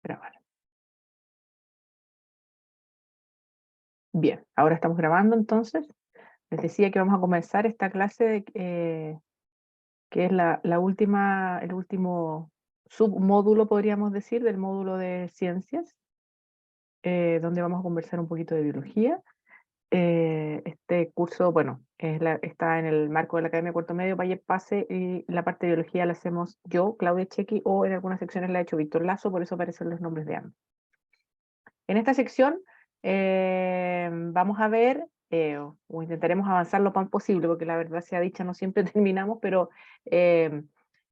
Grabar. Bien, ahora estamos grabando entonces. Les decía que vamos a comenzar esta clase que es la última, el último submódulo, podríamos decir, del módulo de ciencias, donde vamos a conversar un poquito de biología. Este curso, bueno, está en el marco de la Academia de Cuarto Medio, Valle Pase, y la parte de biología la hacemos yo, Claudia Chequi, o en algunas secciones la ha hecho Víctor Lazo, por eso aparecen los nombres de ambos. En esta sección vamos a ver, o intentaremos avanzar lo más posible, porque la verdad sea dicha, no siempre terminamos, pero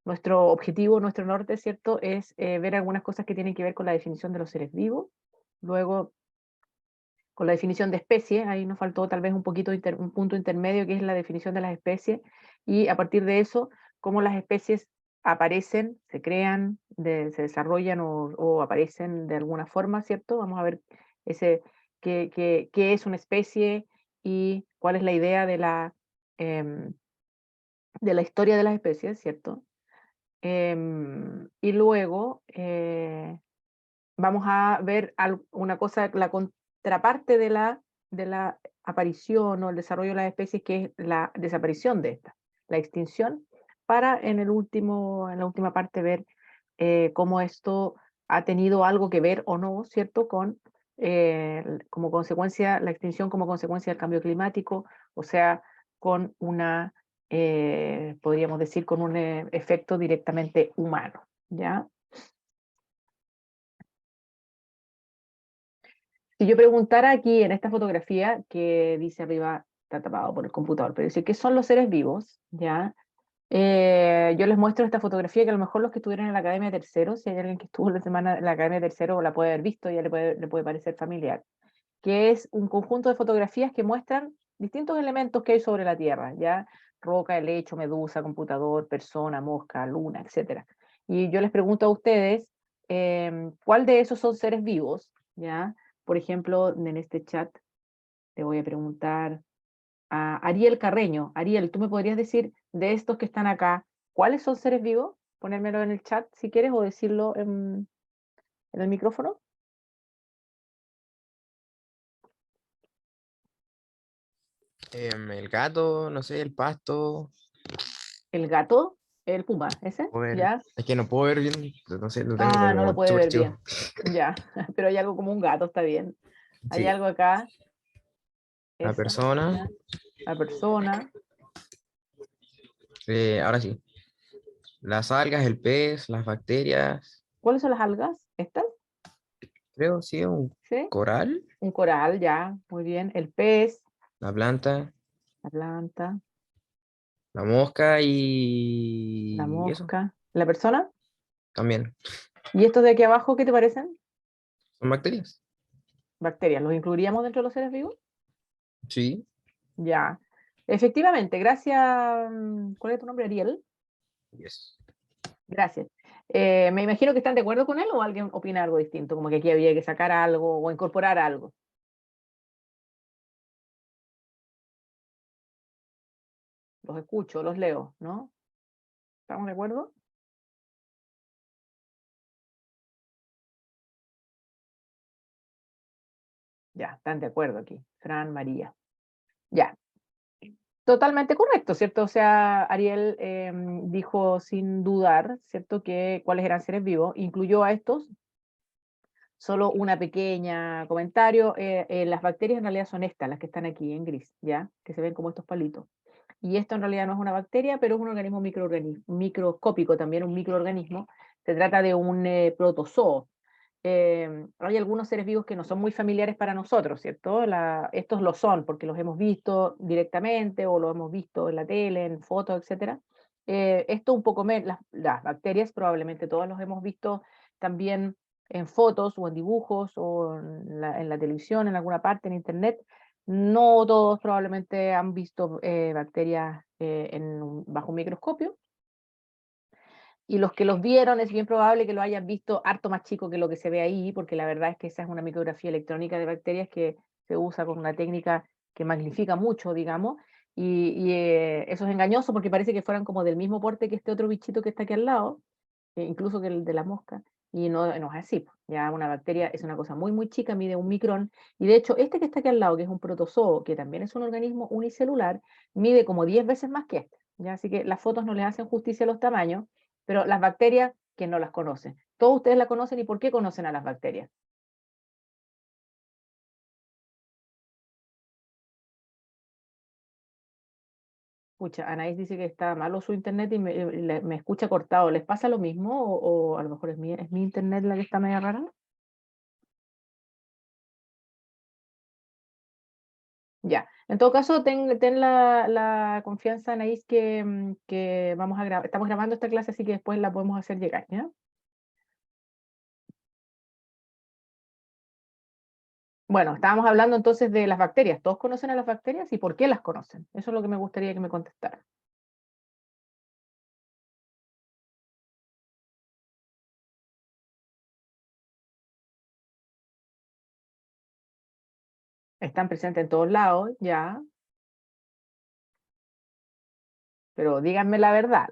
nuestro objetivo, nuestro norte, ¿cierto?, es ver algunas cosas que tienen que ver con la definición de los seres vivos. Luego, con la definición de especie, ahí nos faltó tal vez un poquito, un punto intermedio, que es la definición de las especies, y a partir de eso, cómo las especies aparecen, se crean, se desarrollan o aparecen de alguna forma, ¿cierto? Vamos a ver ese, qué es una especie y cuál es la idea em, de la historia de las especies, ¿cierto? Y luego vamos a ver una cosa, la contraparte de la aparición o el desarrollo de las especies, que es la desaparición de estas, la extinción, para en la última parte ver cómo esto ha tenido algo que ver o no, ¿cierto?, con como consecuencia, la extinción como consecuencia del cambio climático, o sea, con podríamos decir, con un efecto directamente humano, ¿ya? Si yo preguntara aquí en esta fotografía que dice arriba, está tapado por el computador, pero dice, ¿qué son los seres vivos? ¿Ya? Yo les muestro esta fotografía que a lo mejor los que estuvieron en la Academia de Tercero, si hay alguien que estuvo la semana en la Academia de Tercero la puede haber visto, ya le puede parecer familiar, que es un conjunto de fotografías que muestran distintos elementos que hay sobre la Tierra, ¿ya? Roca, helecho, medusa, computador, persona, mosca, luna, etc. Y yo les pregunto a ustedes, ¿cuál de esos son seres vivos? ¿Ya? Por ejemplo, en este chat te voy a preguntar a Ariel Carreño. Ariel, ¿tú me podrías decir de estos que están acá, cuáles son seres vivos? Ponérmelo en el chat si quieres o decirlo en el micrófono. El gato, no sé, el pasto. El gato, el puma, ese, ¿ya? Es que no puedo ver bien, no sé, lo tengo Ah, no lo como puede súper ver chivo. bien. Ya, pero hay algo como un gato, está bien. Hay Sí, algo acá, la eso, persona, ¿ya? La persona. ahora sí, las algas, el pez, las bacterias, ¿Cuáles son las algas? ¿Estas? creo, sí, un ¿Sí? coral, Un coral, ya, muy bien. El pez, la planta, la planta, la mosca la y eso mosca, la persona. también. ¿Y estos de aquí abajo qué te parecen? ¿Son bacterias? Bacterias. ¿Los incluiríamos dentro de los seres vivos? Sí, Ya. Efectivamente, gracias. ¿Cuál es tu nombre? Ariel. yes. Gracias. Me imagino que están de acuerdo con él o alguien opina algo distinto, como que aquí había que sacar algo o incorporar algo. Los escucho, los leo, ¿no? ¿Estamos de acuerdo? Ya, están de acuerdo aquí. Fran, María. Ya. Totalmente correcto, ¿cierto? O sea, Ariel dijo sin dudar, ¿cierto?, que cuáles eran seres vivos, incluyó a estos. Solo una pequeña comentario, las bacterias en realidad son estas, las que están aquí en gris, ¿ya? Que se ven como estos palitos. Y esto en realidad no es una bacteria, pero es un organismo microscópico, también un microorganismo. Se trata de un protozoo. Hay algunos seres vivos que no son muy familiares para nosotros, ¿cierto? Estos lo son porque los hemos visto directamente o lo hemos visto en la tele, en fotos, etcétera. Esto un poco menos, las bacterias probablemente todos los hemos visto también en fotos o en dibujos o en la televisión, en alguna parte, en internet. No todos probablemente han visto bacterias bajo un microscopio, y los que los vieron es bien probable que lo hayan visto harto más chico que lo que se ve ahí, porque la verdad es que esa es una micrografía electrónica de bacterias que se usa con una técnica que magnifica mucho, digamos, eso es engañoso porque parece que fueran como del mismo porte que este otro bichito que está aquí al lado, incluso que el de la mosca. y no, no es así, po. Ya una bacteria es una cosa muy, muy chica, mide 1 micrón, y de hecho este que está aquí al lado, que es un protozoo, que también es un organismo unicelular, mide como 10 veces más que este, ¿ya? Así que las fotos no le hacen justicia a los tamaños, pero las bacterias, que no las conocen. Todos ustedes la conocen, ¿y por qué conocen a las bacterias? Pucha, Anaís dice que está malo su internet y me escucha cortado. ¿Les pasa lo mismo o a lo mejor es mi internet la que está media rara? Ya, en todo caso, ten la confianza, Anaís, que vamos a estamos grabando esta clase, así que después la podemos hacer llegar, ¿ya? Bueno, estábamos hablando entonces de las bacterias. ¿Todos conocen a las bacterias y por qué las conocen? Eso es lo que me gustaría que me contestaran. Están presentes en todos lados, ya, pero díganme la verdad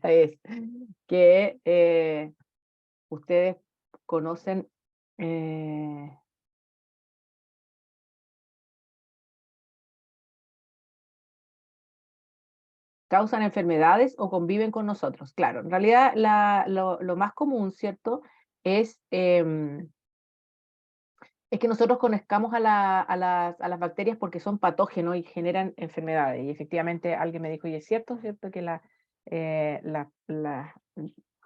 es que ustedes conocen, eh, causan enfermedades o conviven con nosotros. Claro, en realidad lo más común, ¿cierto? Es, es que nosotros conozcamos a las bacterias porque son patógenos y generan enfermedades. Y efectivamente alguien me dijo, y es cierto que eh, la- la-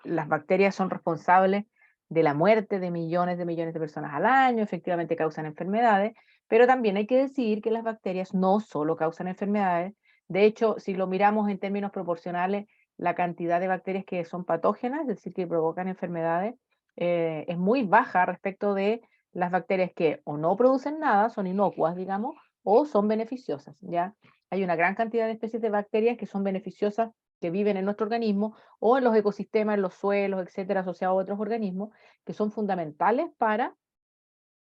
las bacterias son responsables de la muerte de millones de personas al año, efectivamente causan enfermedades, pero también hay que decir que las bacterias no solo causan enfermedades. De hecho, si lo miramos en términos proporcionales, la cantidad de bacterias que son patógenas, es decir, que provocan enfermedades, es muy baja respecto de las bacterias que o no producen nada, son inocuas, digamos, o son beneficiosas, ¿ya? Hay una gran cantidad de especies de bacterias que son beneficiosas, que viven en nuestro organismo o en los ecosistemas, en los suelos, etcétera, asociados a otros organismos, que son fundamentales para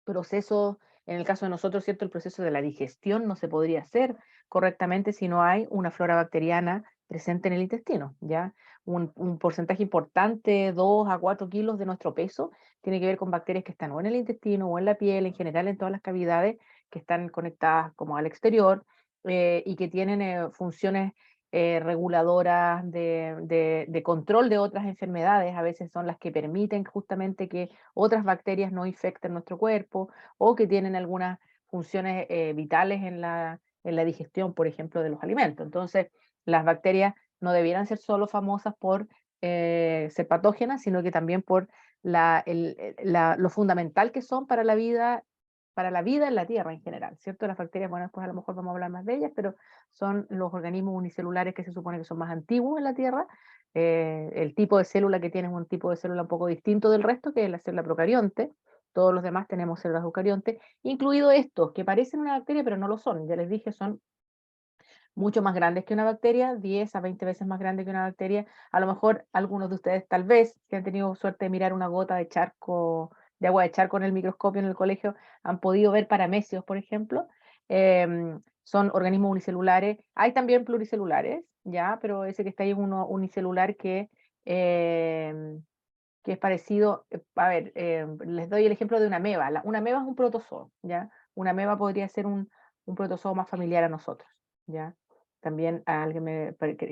procesos, en el caso de nosotros, ¿cierto? El proceso de la digestión no se podría hacer correctamente si no hay una flora bacteriana presente en el intestino, ¿ya? Un porcentaje importante, 2 a 4 kilos de nuestro peso, tiene que ver con bacterias que están o en el intestino o en la piel, en general en todas las cavidades que están conectadas como al exterior, y que tienen funciones reguladoras de control de otras enfermedades, a veces son las que permiten justamente que otras bacterias no infecten nuestro cuerpo o que tienen algunas funciones vitales en la digestión, por ejemplo, de los alimentos. Entonces, las bacterias no debieran ser solo famosas por ser patógenas, sino que también por lo fundamental que son para la vida en la Tierra en general, ¿cierto? Las bacterias, bueno, después a lo mejor vamos a hablar más de ellas, pero son los organismos unicelulares que se supone que son más antiguos en la Tierra. El tipo de célula que tienen es un tipo de célula un poco distinto del resto, que es la célula procarionte. Todos los demás tenemos células eucariontes, incluido estos, que parecen una bacteria, pero no lo son. Ya les dije, son mucho más grandes que una bacteria, 10 a 20 veces más grandes que una bacteria. A lo mejor algunos de ustedes, tal vez, que han tenido suerte de mirar una gota de agua de charco en el microscopio en el colegio, han podido ver paramecios, por ejemplo. Son organismos unicelulares. Hay también pluricelulares, ya, pero ese que está ahí es uno unicelular em, que es parecido, a ver, les doy el ejemplo de una ameba. Una ameba es un protozoo, ¿ya? Una ameba podría ser un protozoo más familiar a nosotros, ¿ya? También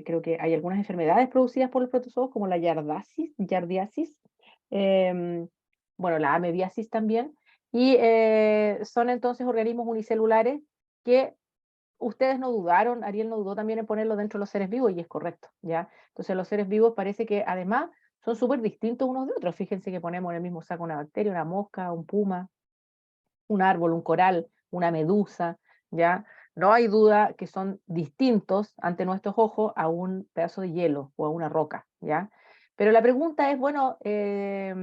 creo que hay algunas enfermedades producidas por los protozoos, como la yardiasis, em, bueno, la amebiasis también, y son entonces organismos unicelulares que ustedes no dudaron, Ariel no dudó también en ponerlo dentro de los seres vivos y es correcto, ¿ya? Entonces los seres vivos parece que además son súper distintos unos de otros. Fíjense que ponemos en el mismo saco una bacteria, una mosca, un puma, un árbol, un coral, una medusa, ¿ya? No hay duda que son distintos ante nuestros ojos a un pedazo de hielo o a una roca, ¿ya? Pero la pregunta es, bueno, eh,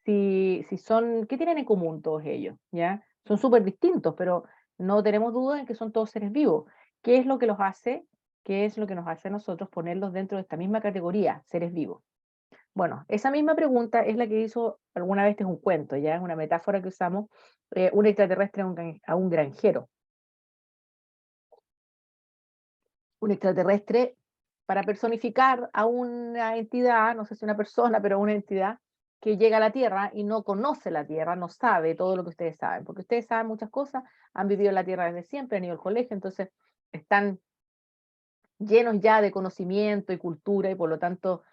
si son, ¿qué tienen en común todos ellos? ¿Ya? Son súper distintos, pero no tenemos duda en que son todos seres vivos. ¿Qué es lo que los hace? ¿Qué es lo que nos hace a nosotros ponerlos dentro de esta misma categoría, seres vivos? Bueno, esa misma pregunta es la que hizo alguna vez, este es un cuento, ya es una metáfora que usamos, un extraterrestre a un granjero. Un extraterrestre para personificar a una entidad, no sé si una persona, pero una entidad que llega a la Tierra y no conoce la Tierra, no sabe todo lo que ustedes saben, porque ustedes saben muchas cosas, han vivido en la Tierra desde siempre, han ido al colegio, entonces están llenos ya de conocimiento y cultura y por lo tanto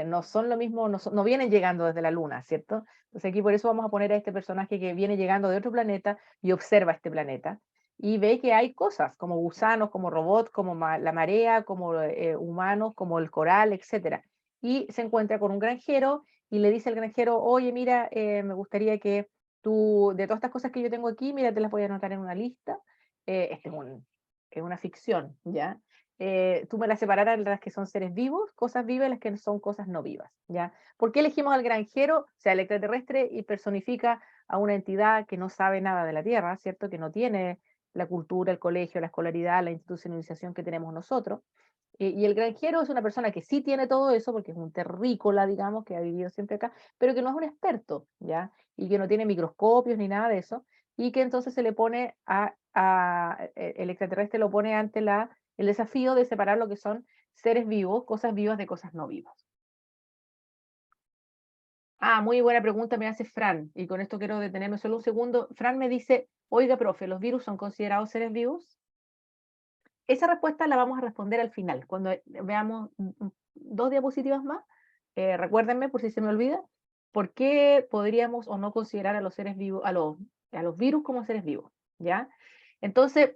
no son lo mismo, no vienen llegando desde la Luna, ¿cierto? Entonces aquí por eso vamos a poner a este personaje que viene llegando de otro planeta y observa este planeta y ve que hay cosas como gusanos, como robots, como la marea, como humanos, como el coral, etcétera. Y se encuentra con un granjero y le dice al granjero, oye, mira, me gustaría que tú, de todas estas cosas que yo tengo aquí, mira, te las voy a anotar en una lista. Este es una ficción, ¿ya? Tú me las separaras las que son seres vivos, cosas vivas, y las que son cosas no vivas, ¿ya? ¿Por qué elegimos al granjero, o sea, el extraterrestre, y personifica a una entidad que no sabe nada de la Tierra, ¿cierto? Que no tiene la cultura, el colegio, la escolaridad, la institucionalización que tenemos nosotros. Y el granjero es una persona que sí tiene todo eso, porque es un terrícola, digamos, que ha vivido siempre acá, pero que no es un experto, ¿ya? Y que no tiene microscopios ni nada de eso, y que entonces se le pone el extraterrestre lo pone ante el desafío de separar lo que son seres vivos, cosas vivas de cosas no vivas. Ah, muy buena pregunta me hace Fran, y con esto quiero detenerme solo un segundo. Fran me dice, oiga, profe, ¿los virus son considerados seres vivos? Esa respuesta la vamos a responder al final, cuando veamos dos diapositivas más. Recuérdenme, por si se me olvida, ¿por qué podríamos o no considerar a los seres vivos, a los virus como seres vivos? ¿Ya? Entonces,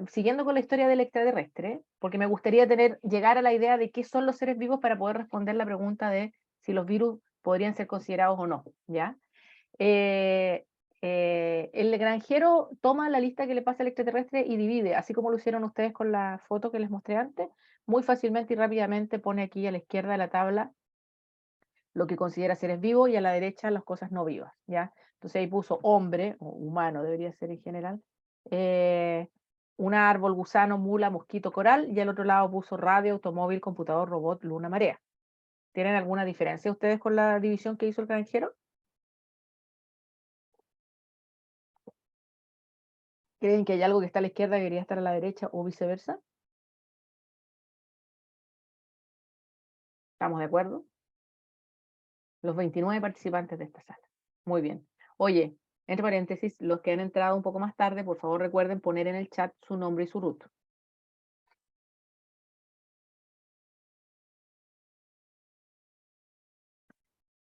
siguiendo con la historia del extraterrestre, porque me gustaría llegar a la idea de qué son los seres vivos para poder responder la pregunta de si los virus podrían ser considerados o no, ¿ya? Eh, el granjero toma la lista que le pasa al extraterrestre y divide, así como lo hicieron ustedes con la foto que les mostré antes, muy fácilmente y rápidamente pone aquí a la izquierda de la tabla lo que considera seres vivos y a la derecha las cosas no vivas, ¿ya? Entonces ahí puso hombre, o humano debería ser en general, eh, un árbol, gusano, mula, mosquito, coral, y al otro lado puso radio, automóvil, computador, robot, luna, marea. ¿Tienen alguna diferencia ustedes con la división que hizo el granjero? ¿Creen que hay algo que está a la izquierda que debería estar a la derecha o viceversa? ¿Estamos de acuerdo? Los 29 participantes de esta sala. Muy bien. Oye, entre paréntesis, los que han entrado un poco más tarde, por favor recuerden poner en el chat su nombre y su root.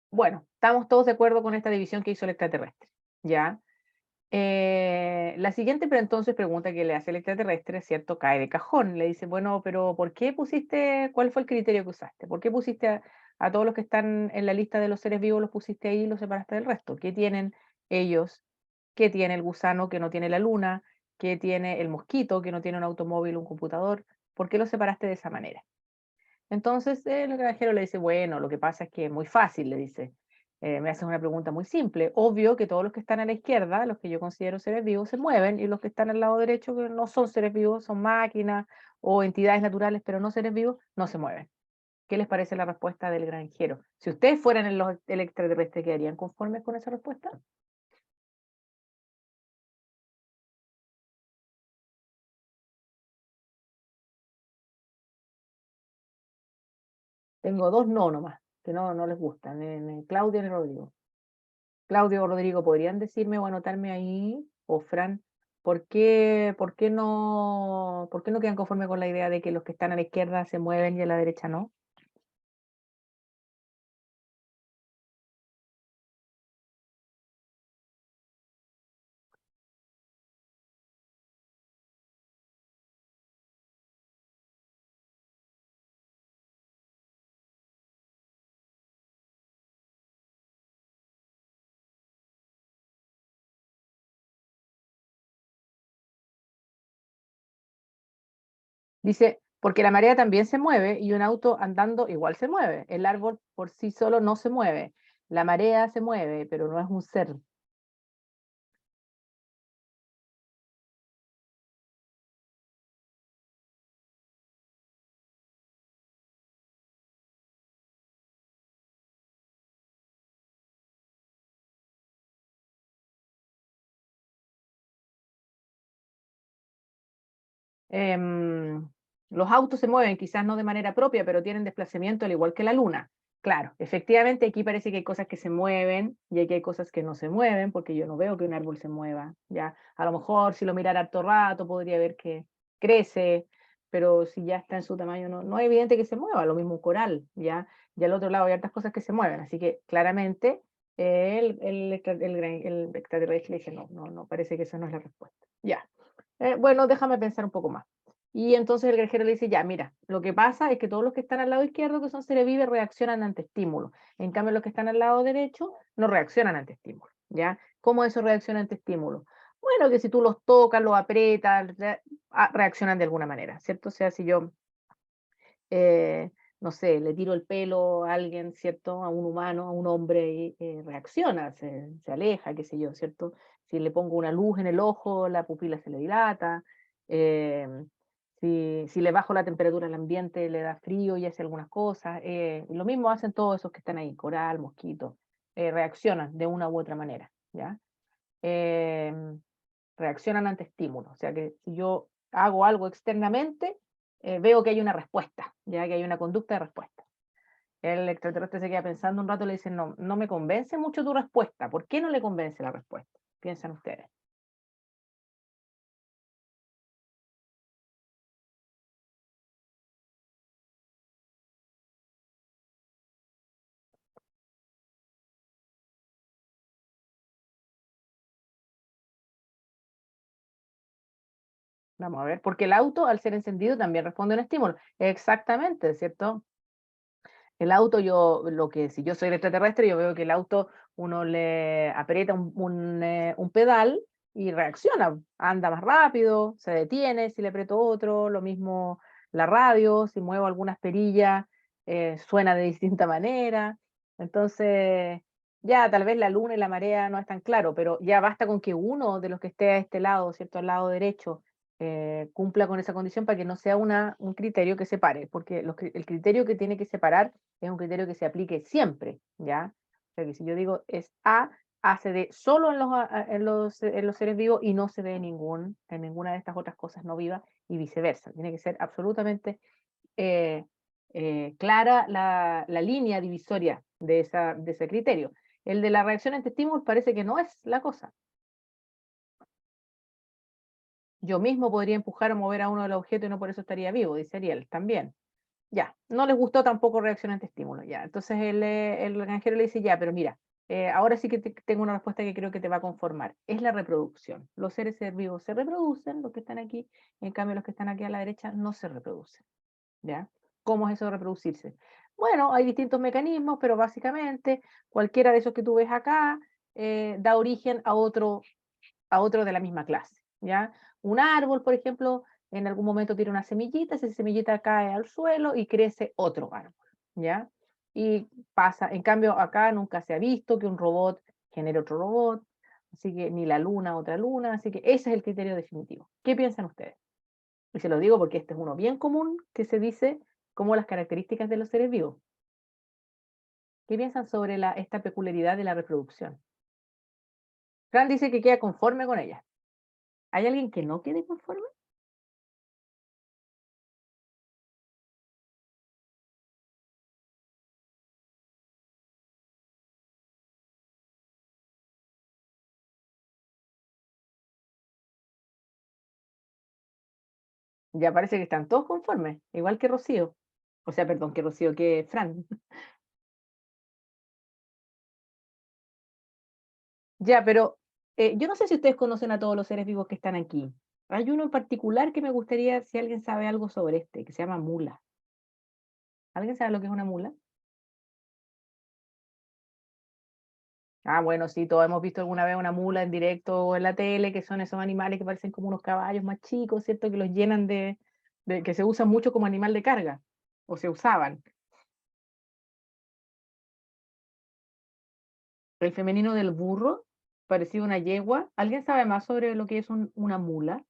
Bueno, estamos todos de acuerdo con esta división que hizo el extraterrestre. ¿Ya? La siguiente pero entonces pregunta que le hace el extraterrestre, ¿cierto? Cae de cajón. Le dice, bueno, pero ¿por qué pusiste, cuál fue el criterio que usaste? ¿Por qué pusiste a todos los que están en la lista de los seres vivos, los pusiste ahí y los separaste del resto? ¿Qué tienen ellos? ¿Qué tiene el gusano que no tiene la luna? ¿Qué tiene el mosquito que no tiene un automóvil, un computador? ¿Por qué los separaste de esa manera? Entonces el granjero le dice, bueno, lo que pasa es que es muy fácil, le dice. Me haces una pregunta muy simple. Obvio que todos los que están a la izquierda, los que yo considero seres vivos, se mueven, y los que están al lado derecho, que no son seres vivos, son máquinas o entidades naturales, pero no seres vivos, no se mueven. ¿Qué les parece la respuesta del granjero? Si ustedes fueran el extraterrestre, ¿quedarían conformes con esa respuesta? Tengo dos no nomás, que no les gustan, ni Claudia ni Rodrigo. Claudio o Rodrigo, ¿podrían decirme o anotarme ahí? O Fran, ¿por qué no quedan conforme con la idea de que los que están a la izquierda se mueven y a la derecha no? Dice, porque la marea también se mueve y un auto andando igual se mueve. El árbol por sí solo no se mueve. La marea se mueve, pero no es un ser. Em, Los autos se mueven, quizás no de manera propia, pero tienen desplazamiento al igual que la luna. Claro, efectivamente aquí parece que hay cosas que se mueven y aquí hay cosas que no se mueven, porque yo no veo que un árbol se mueva, ¿ya? A lo mejor si lo mirara harto rato podría ver que crece, pero si ya está en su tamaño no es evidente que se mueva, lo mismo un coral, ¿ya? Y al otro lado hay hartas cosas que se mueven, así que claramente el extraterrestre dice, no, parece que esa no es la respuesta. Ya. Bueno, déjame pensar un poco más. Y entonces el granjero le dice, ya, mira, lo que pasa es que todos los que están al lado izquierdo, que son seres vivos, reaccionan ante estímulos. En cambio, los que están al lado derecho no reaccionan ante estímulos, ¿ya? ¿Cómo eso reacciona ante estímulos? Bueno, que si tú los tocas, los aprietas, reaccionan de alguna manera, ¿cierto? O sea, si yo, no sé, le tiro el pelo a alguien, ¿cierto? A un humano, a un hombre, y reacciona, se aleja, qué sé yo, ¿cierto? Si le pongo una luz en el ojo, la pupila se le dilata. em, si le bajo la temperatura al ambiente, le da frío y hace algunas cosas. Y lo mismo hacen todos esos que están ahí, coral, mosquitos, reaccionan de una u otra manera, ¿ya? Em, Reaccionan ante estímulos. O sea que si yo hago algo externamente, veo que hay una respuesta, ya que hay una conducta de respuesta. El extraterrestre se queda pensando un rato y le dice, no me convence mucho tu respuesta. ¿Por qué no le convence la respuesta? Piensan ustedes. Vamos a ver, porque el auto, al ser encendido, también responde a un estímulo. Exactamente, ¿cierto? El auto, lo que, si yo soy el extraterrestre, yo veo que el auto, uno le aprieta un pedal y reacciona, anda más rápido, se detiene si le aprieto otro, lo mismo la radio, si muevo algunas perillas, suena de distinta manera. Entonces, ya tal vez la luna y la marea no es tan claro, pero ya basta con que uno de los que esté a este lado, ¿cierto? Al lado derecho, cumpla con esa condición para que no sea un criterio que separe, porque el criterio que tiene que separar es un criterio que se aplique siempre, ¿ya? O sea que si yo digo es A se ve solo en los seres vivos y no se ve en ninguna de estas otras cosas no vivas y viceversa. Tiene que ser absolutamente eh, clara la línea divisoria de ese criterio. El de la reacción ante estímulos parece que no es la cosa. Yo mismo podría empujar o mover a uno de los objetos y no por eso estaría vivo, dice Ariel, también. Ya, no les gustó tampoco reacción ante estímulo, ya. Entonces el granjero le dice, ya, pero mira, ahora sí que tengo una respuesta que creo que te va a conformar. Es la reproducción. Los seres vivos se reproducen, los que están aquí, en cambio los que están aquí a la derecha no se reproducen, ¿ya? ¿Cómo es eso de reproducirse? Bueno, hay distintos mecanismos, pero básicamente cualquiera de esos que tú ves acá da origen a otro de la misma clase, ¿ya? Un árbol, por ejemplo, en algún momento tira una semillita, esa semillita cae al suelo y crece otro árbol, ¿ya? Y pasa, en cambio acá nunca se ha visto que un robot genere otro robot, así que ni la luna, otra luna, así que ese es el criterio definitivo. ¿Qué piensan ustedes? Y se lo digo porque este es uno bien común que se dice como las características de los seres vivos. ¿Qué piensan sobre esta peculiaridad de la reproducción? Fran dice que queda conforme con ella. ¿Hay alguien que no quede conforme? Ya parece que están todos conformes, igual que Rocío. O sea, perdón, que Rocío, que Fran. Ya, pero yo no sé si ustedes conocen a todos los seres vivos que están aquí. Hay uno en particular que me gustaría, si alguien sabe algo sobre este, que se llama mula. ¿Alguien sabe lo que es una mula? Ah, bueno, sí, todos hemos visto alguna vez una mula en directo o en la tele, que son esos animales que parecen como unos caballos más chicos, ¿cierto? Que los llenan que se usan mucho como animal de carga, o se usaban. El femenino del burro, parecido a una yegua. ¿Alguien sabe más sobre lo que es una mula?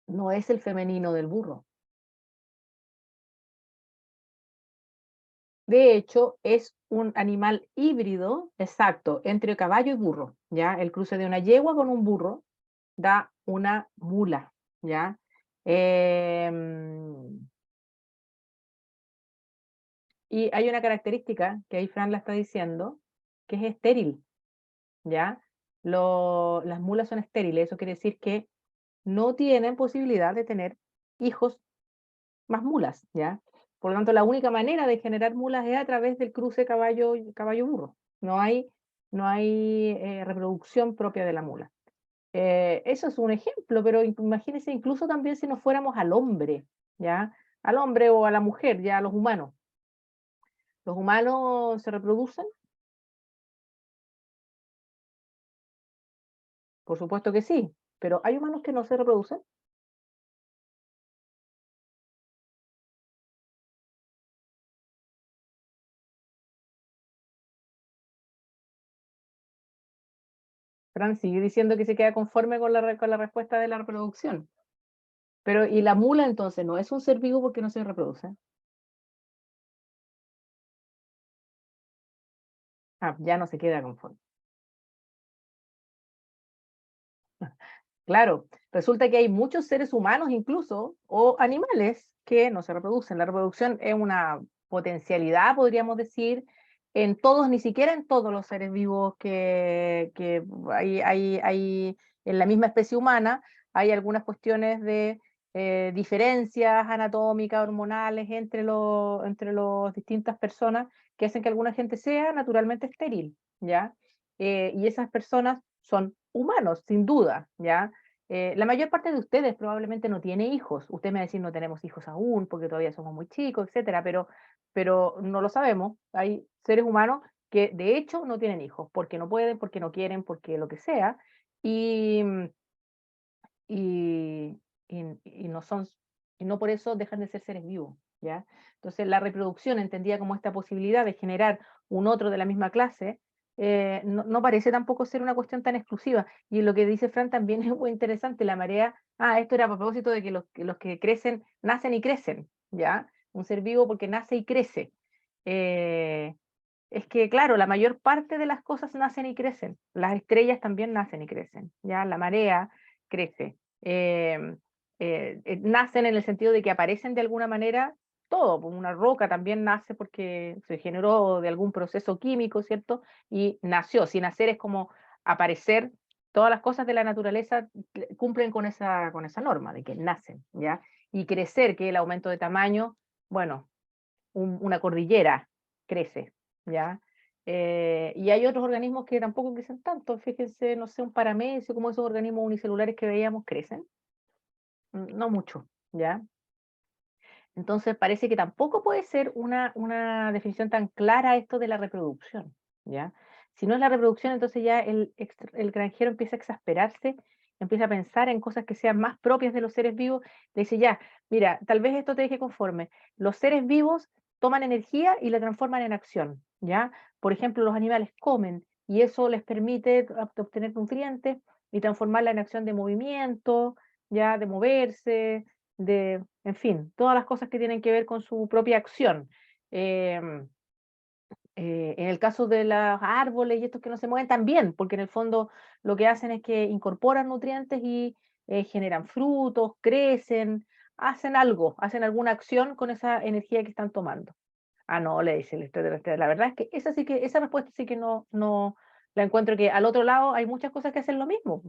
No es el femenino del burro. De hecho, es un animal híbrido, exacto, entre caballo y burro, ¿ya? El cruce de una yegua con un burro da una mula, ¿ya? Y hay una característica que ahí Fran la está diciendo, que es estéril, ¿ya? Las mulas son estériles, eso quiere decir que no tienen posibilidad de tener hijos más mulas, ¿ya? Por lo tanto, la única manera de generar mulas es a través del cruce caballo-burro. No hay reproducción propia de la mula. Eso es un ejemplo, pero imagínense incluso también si nos fuéramos al hombre, ¿ya? Al hombre o a la mujer, ya a los humanos. ¿Los humanos se reproducen? Por supuesto que sí, pero ¿hay humanos que no se reproducen? Fran sigue diciendo que se queda conforme con con la respuesta de la reproducción. Pero, ¿y la mula entonces no es un ser vivo porque no se reproduce? Ah, ya no se queda conforme. Claro, resulta que hay muchos seres humanos incluso, o animales, que no se reproducen. La reproducción es una potencialidad, podríamos decir, en todos, ni siquiera en todos los seres vivos que hay en la misma especie humana, hay algunas cuestiones de diferencias anatómicas, hormonales entre los distintas personas que hacen que alguna gente sea naturalmente estéril, ¿ya? Y esas personas son humanos, sin duda, ¿ya? La mayor parte de ustedes probablemente no tiene hijos. Usted me va a decir, no tenemos hijos aún porque todavía somos muy chicos, etcétera, pero no lo sabemos. Hay seres humanos que de hecho no tienen hijos porque no pueden, porque no quieren, porque lo que sea, y, y, y no son, y no por eso dejan de ser seres vivos, ¿ya? Entonces, la reproducción, entendida como esta posibilidad de generar un otro de la misma clase, no parece tampoco ser una cuestión tan exclusiva. Y lo que dice Fran también es muy interesante, la marea, esto era a propósito de que los que crecen, nacen y crecen, ¿ya? Un ser vivo porque nace y crece. Eh, es que, claro, la mayor parte de las cosas nacen y crecen. Las estrellas también nacen y crecen, ¿ya? La marea crece. Nacen en el sentido de que aparecen de alguna manera todo, pues una roca también nace porque se generó de algún proceso químico, ¿cierto? Y nació. Si nacer es como aparecer, todas las cosas de la naturaleza cumplen con esa norma de que nacen, ¿ya? Y crecer, que es el aumento de tamaño, bueno, una cordillera crece, ¿ya? Y hay otros organismos que tampoco crecen tanto, fíjense, no sé, un paramecio, como esos organismos unicelulares que veíamos, crecen, no mucho, ¿ya? Entonces parece que tampoco puede ser una definición tan clara esto de la reproducción, ¿ya? Si no es la reproducción, entonces ya el granjero empieza a exasperarse, empieza a pensar en cosas que sean más propias de los seres vivos, le dice ya, mira, tal vez esto te deje conforme. Los seres vivos toman energía y la transforman en acción, ¿ya? Por ejemplo, los animales comen y eso les permite obtener nutrientes y transformarla en acción de movimiento, ya, de moverse, en fin, todas las cosas que tienen que ver con su propia acción. Em, en el caso de los árboles y estos que no se mueven también, porque en el fondo lo que hacen es que incorporan nutrientes y generan frutos, crecen, hacen algo, hacen alguna acción con esa energía que están tomando. Ah, no, le dice el extraterrestre. La verdad es que esa respuesta sí que no la encuentro, que al otro lado hay muchas cosas que hacen lo mismo.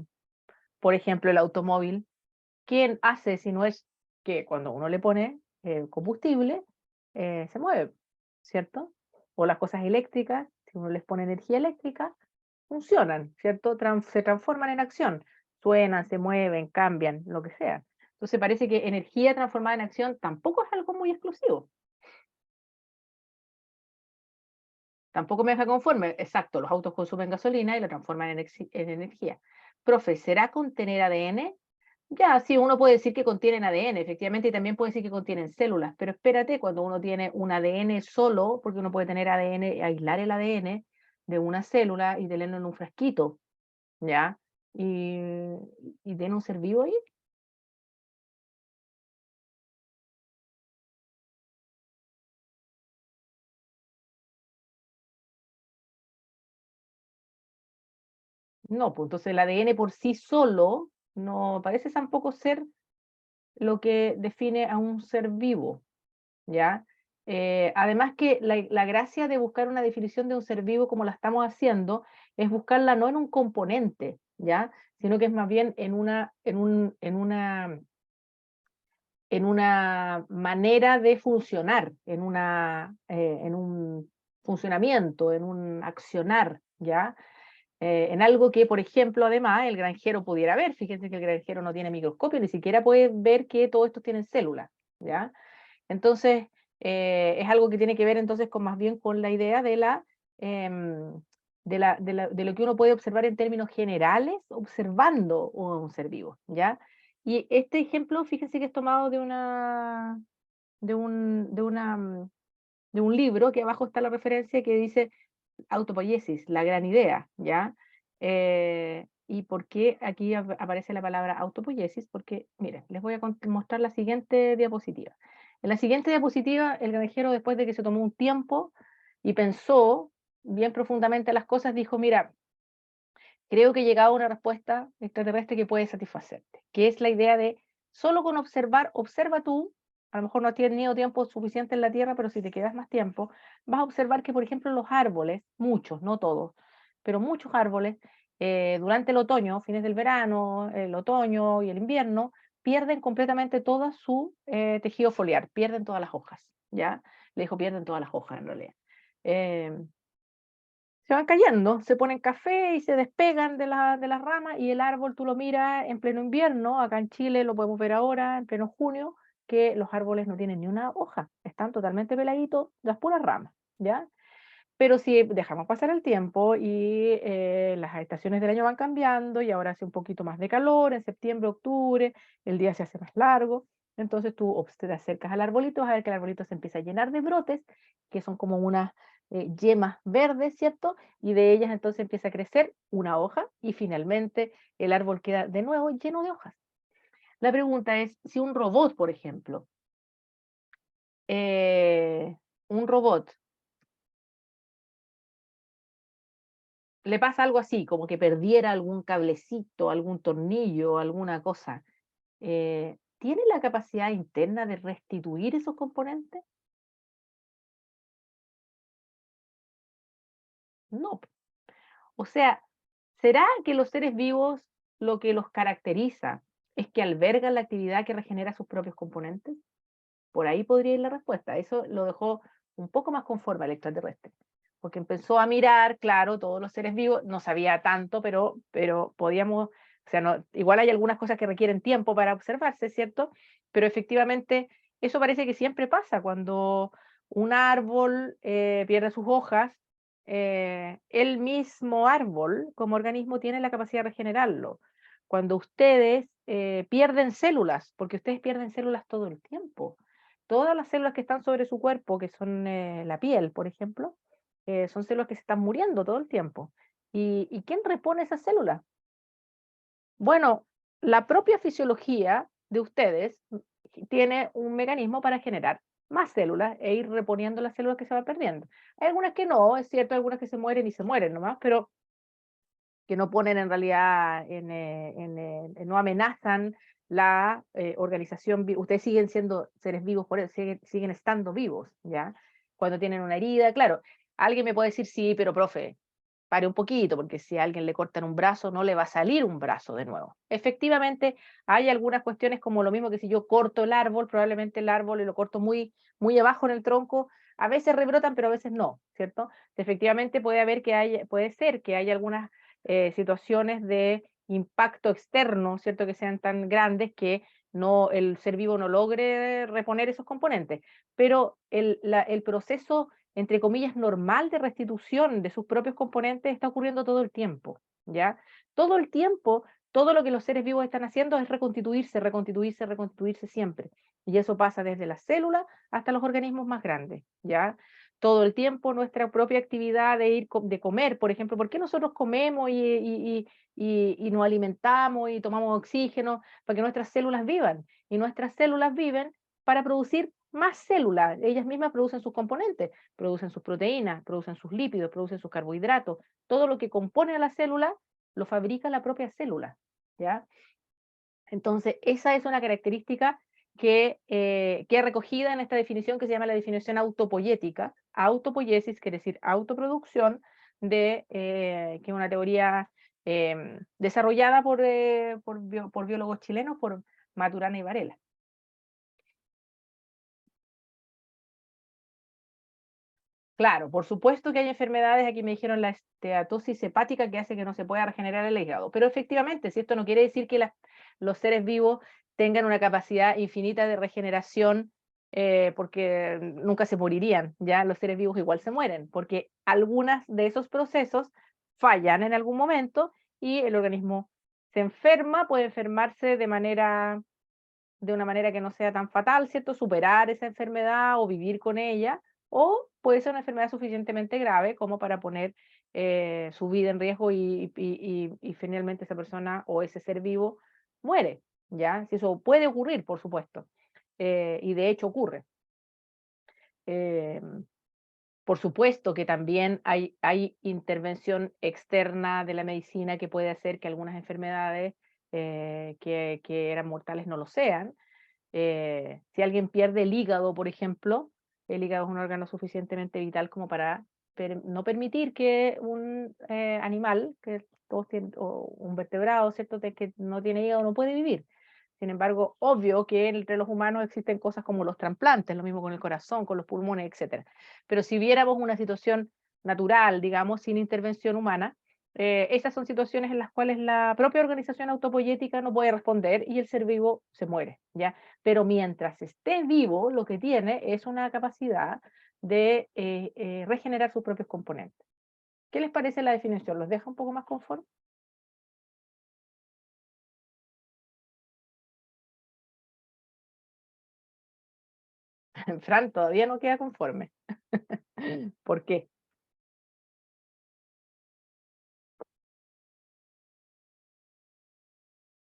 Por ejemplo, el automóvil. ¿Quién hace si no es que cuando uno le pone combustible, se mueve, ¿cierto? O las cosas eléctricas, si uno les pone energía eléctrica, funcionan, ¿cierto? Se transforman en acción, suenan, se mueven, cambian, lo que sea. Entonces parece que energía transformada en acción tampoco es algo muy exclusivo. Tampoco me deja conforme. Exacto, los autos consumen gasolina y la transforman en energía. Profe, ¿será contener ADN? Ya, sí, uno puede decir que contienen ADN, efectivamente, y también puede decir que contienen células, pero espérate, cuando uno tiene un ADN solo, porque uno puede tener ADN, aislar el ADN de una célula y tenerlo en un frasquito, ¿ya? Y, y tiene un ser vivo ahí. No, pues entonces el ADN por sí solo no parece tampoco ser lo que define a un ser vivo, ¿ya? Además que la gracia de buscar una definición de un ser vivo como la estamos haciendo es buscarla no en un componente, ¿ya? Sino que es más bien en una manera de funcionar, en un funcionamiento, en un accionar, ¿ya? En algo que, por ejemplo, además, el granjero pudiera ver. Fíjense que el granjero no tiene microscopio, ni siquiera puede ver que todo esto tiene células, ¿ya? Entonces, es algo que tiene que ver entonces con más bien con la idea em, de lo que uno puede observar en términos generales, observando un ser vivo, ¿ya? Y este ejemplo, fíjense que es tomado de un, de una, de un libro, que abajo está la referencia que dice autopoiesis, la gran idea, ¿ya? ¿Y por qué aquí aparece la palabra autopoiesis? Porque, miren, les voy a mostrar la siguiente diapositiva. En la siguiente diapositiva, el granjero, después de que se tomó un tiempo y pensó bien profundamente las cosas, dijo, mira, creo que he llegado a una respuesta extraterrestre que puede satisfacerte, que es la idea de solo con observar, observa tú, a lo mejor no has tenido tiempo suficiente en la Tierra, pero si te quedas más tiempo, vas a observar que, por ejemplo, los árboles, muchos, no todos, pero muchos árboles, durante el otoño, fines del verano, el otoño y el invierno, pierden completamente todo su tejido foliar, pierden todas las hojas, ¿ya? Le dijo, pierden todas las hojas en realidad. Em, Se van cayendo, se ponen café y se despegan de las ramas, y el árbol tú lo miras en pleno invierno, acá en Chile lo podemos ver ahora, en pleno junio, que los árboles no tienen ni una hoja, están totalmente peladitos, las puras ramas, ¿ya? Pero si dejamos pasar el tiempo y las estaciones del año van cambiando y ahora hace un poquito más de calor, en septiembre, octubre, el día se hace más largo, entonces tú te acercas al arbolito, vas a ver que el arbolito se empieza a llenar de brotes, que son como unas yemas verdes, ¿cierto? Y de ellas entonces empieza a crecer una hoja y finalmente el árbol queda de nuevo lleno de hojas. La pregunta es, si un robot, por ejemplo, un robot le pasa algo así, como que perdiera algún cablecito, algún tornillo, alguna cosa, ¿tiene la capacidad interna de restituir esos componentes? No. O sea, ¿será que los seres vivos lo que los caracteriza es que albergan la actividad que regenera sus propios componentes? Por ahí podría ir la respuesta. Eso lo dejó un poco más conforme al extraterrestre, porque empezó a mirar, claro, todos los seres vivos, no sabía tanto, pero podíamos, o sea, no, igual hay algunas cosas que requieren tiempo para observarse, ¿cierto? Pero efectivamente, eso parece que siempre pasa cuando un árbol pierde sus hojas, el mismo árbol como organismo tiene la capacidad de regenerarlo. Cuando ustedes pierden células, porque ustedes pierden células todo el tiempo, todas las células que están sobre su cuerpo, que son la piel, por ejemplo, son células que se están muriendo todo el tiempo. ¿Y quién repone esas células? Bueno, la propia fisiología de ustedes tiene un mecanismo para generar más células e ir reponiendo las células que se van perdiendo. Hay algunas que no, es cierto, hay algunas que se mueren y se mueren nomás, pero que no ponen en realidad, no amenazan la organización. Ustedes siguen siendo seres vivos, por eso siguen estando vivos, ¿ya? Cuando tienen una herida, claro, alguien me puede decir, sí, pero profe, pare un poquito, porque si a alguien le cortan un brazo, no le va a salir un brazo de nuevo. Efectivamente, hay algunas cuestiones como lo mismo que si yo corto el árbol, probablemente el árbol y lo corto muy, muy abajo en el tronco, a veces rebrotan, pero a veces no, ¿cierto? Efectivamente puede ser que haya algunas situaciones de impacto externo, ¿cierto? Que sean tan grandes que el ser vivo no logre reponer esos componentes. Pero el proceso, entre comillas, normal de restitución de sus propios componentes está ocurriendo todo el tiempo, ¿ya? Todo el tiempo, todo lo que los seres vivos están haciendo es reconstituirse, reconstituirse, reconstituirse siempre. Y eso pasa desde las células hasta los organismos más grandes, ¿ya? Todo el tiempo nuestra propia actividad de comer, por ejemplo, ¿por qué nosotros comemos y nos alimentamos y tomamos oxígeno? Para que nuestras células vivan. Y nuestras células viven para producir más células. Ellas mismas producen sus componentes, producen sus proteínas, producen sus lípidos, producen sus carbohidratos. Todo lo que compone a la célula lo fabrica la propia célula, ¿ya? Entonces, esa es una característica que es recogida en esta definición que se llama la definición autopoyética. Autopoiesis quiere decir autoproducción, que es una teoría desarrollada por biólogos chilenos, por Maturana y Varela. Claro, por supuesto que hay enfermedades, aquí me dijeron la esteatosis hepática que hace que no se pueda regenerar el hígado, pero efectivamente, si esto no quiere decir que los seres vivos tengan una capacidad infinita de regeneración, porque nunca se morirían, ya los seres vivos igual se mueren, porque algunos de esos procesos fallan en algún momento y el organismo se enferma, puede enfermarse de una manera que no sea tan fatal, ¿cierto? Superar esa enfermedad o vivir con ella, o puede ser una enfermedad suficientemente grave como para poner su vida en riesgo y finalmente esa persona o ese ser vivo muere, ¿ya? Si eso puede ocurrir, por supuesto, y de hecho ocurre. Eh, por supuesto que también hay intervención externa de la medicina que puede hacer que algunas enfermedades que eran mortales no lo sean. Si alguien pierde el hígado, por ejemplo, el hígado es un órgano suficientemente vital como para no permitir que un animal, que todos tienen, o un vertebrado, ¿cierto?, que no tiene hígado, no puede vivir. Sin embargo, obvio que entre los humanos existen cosas como los trasplantes, lo mismo con el corazón, con los pulmones, etc. Pero si viéramos una situación natural, digamos, sin intervención humana, esas son situaciones en las cuales la propia organización autopoyética no puede responder y el ser vivo se muere, ¿ya? Pero mientras esté vivo, lo que tiene es una capacidad de regenerar sus propios componentes. ¿Qué les parece la definición? ¿Los deja un poco más conformes? Fran todavía no queda conforme. ¿Por qué?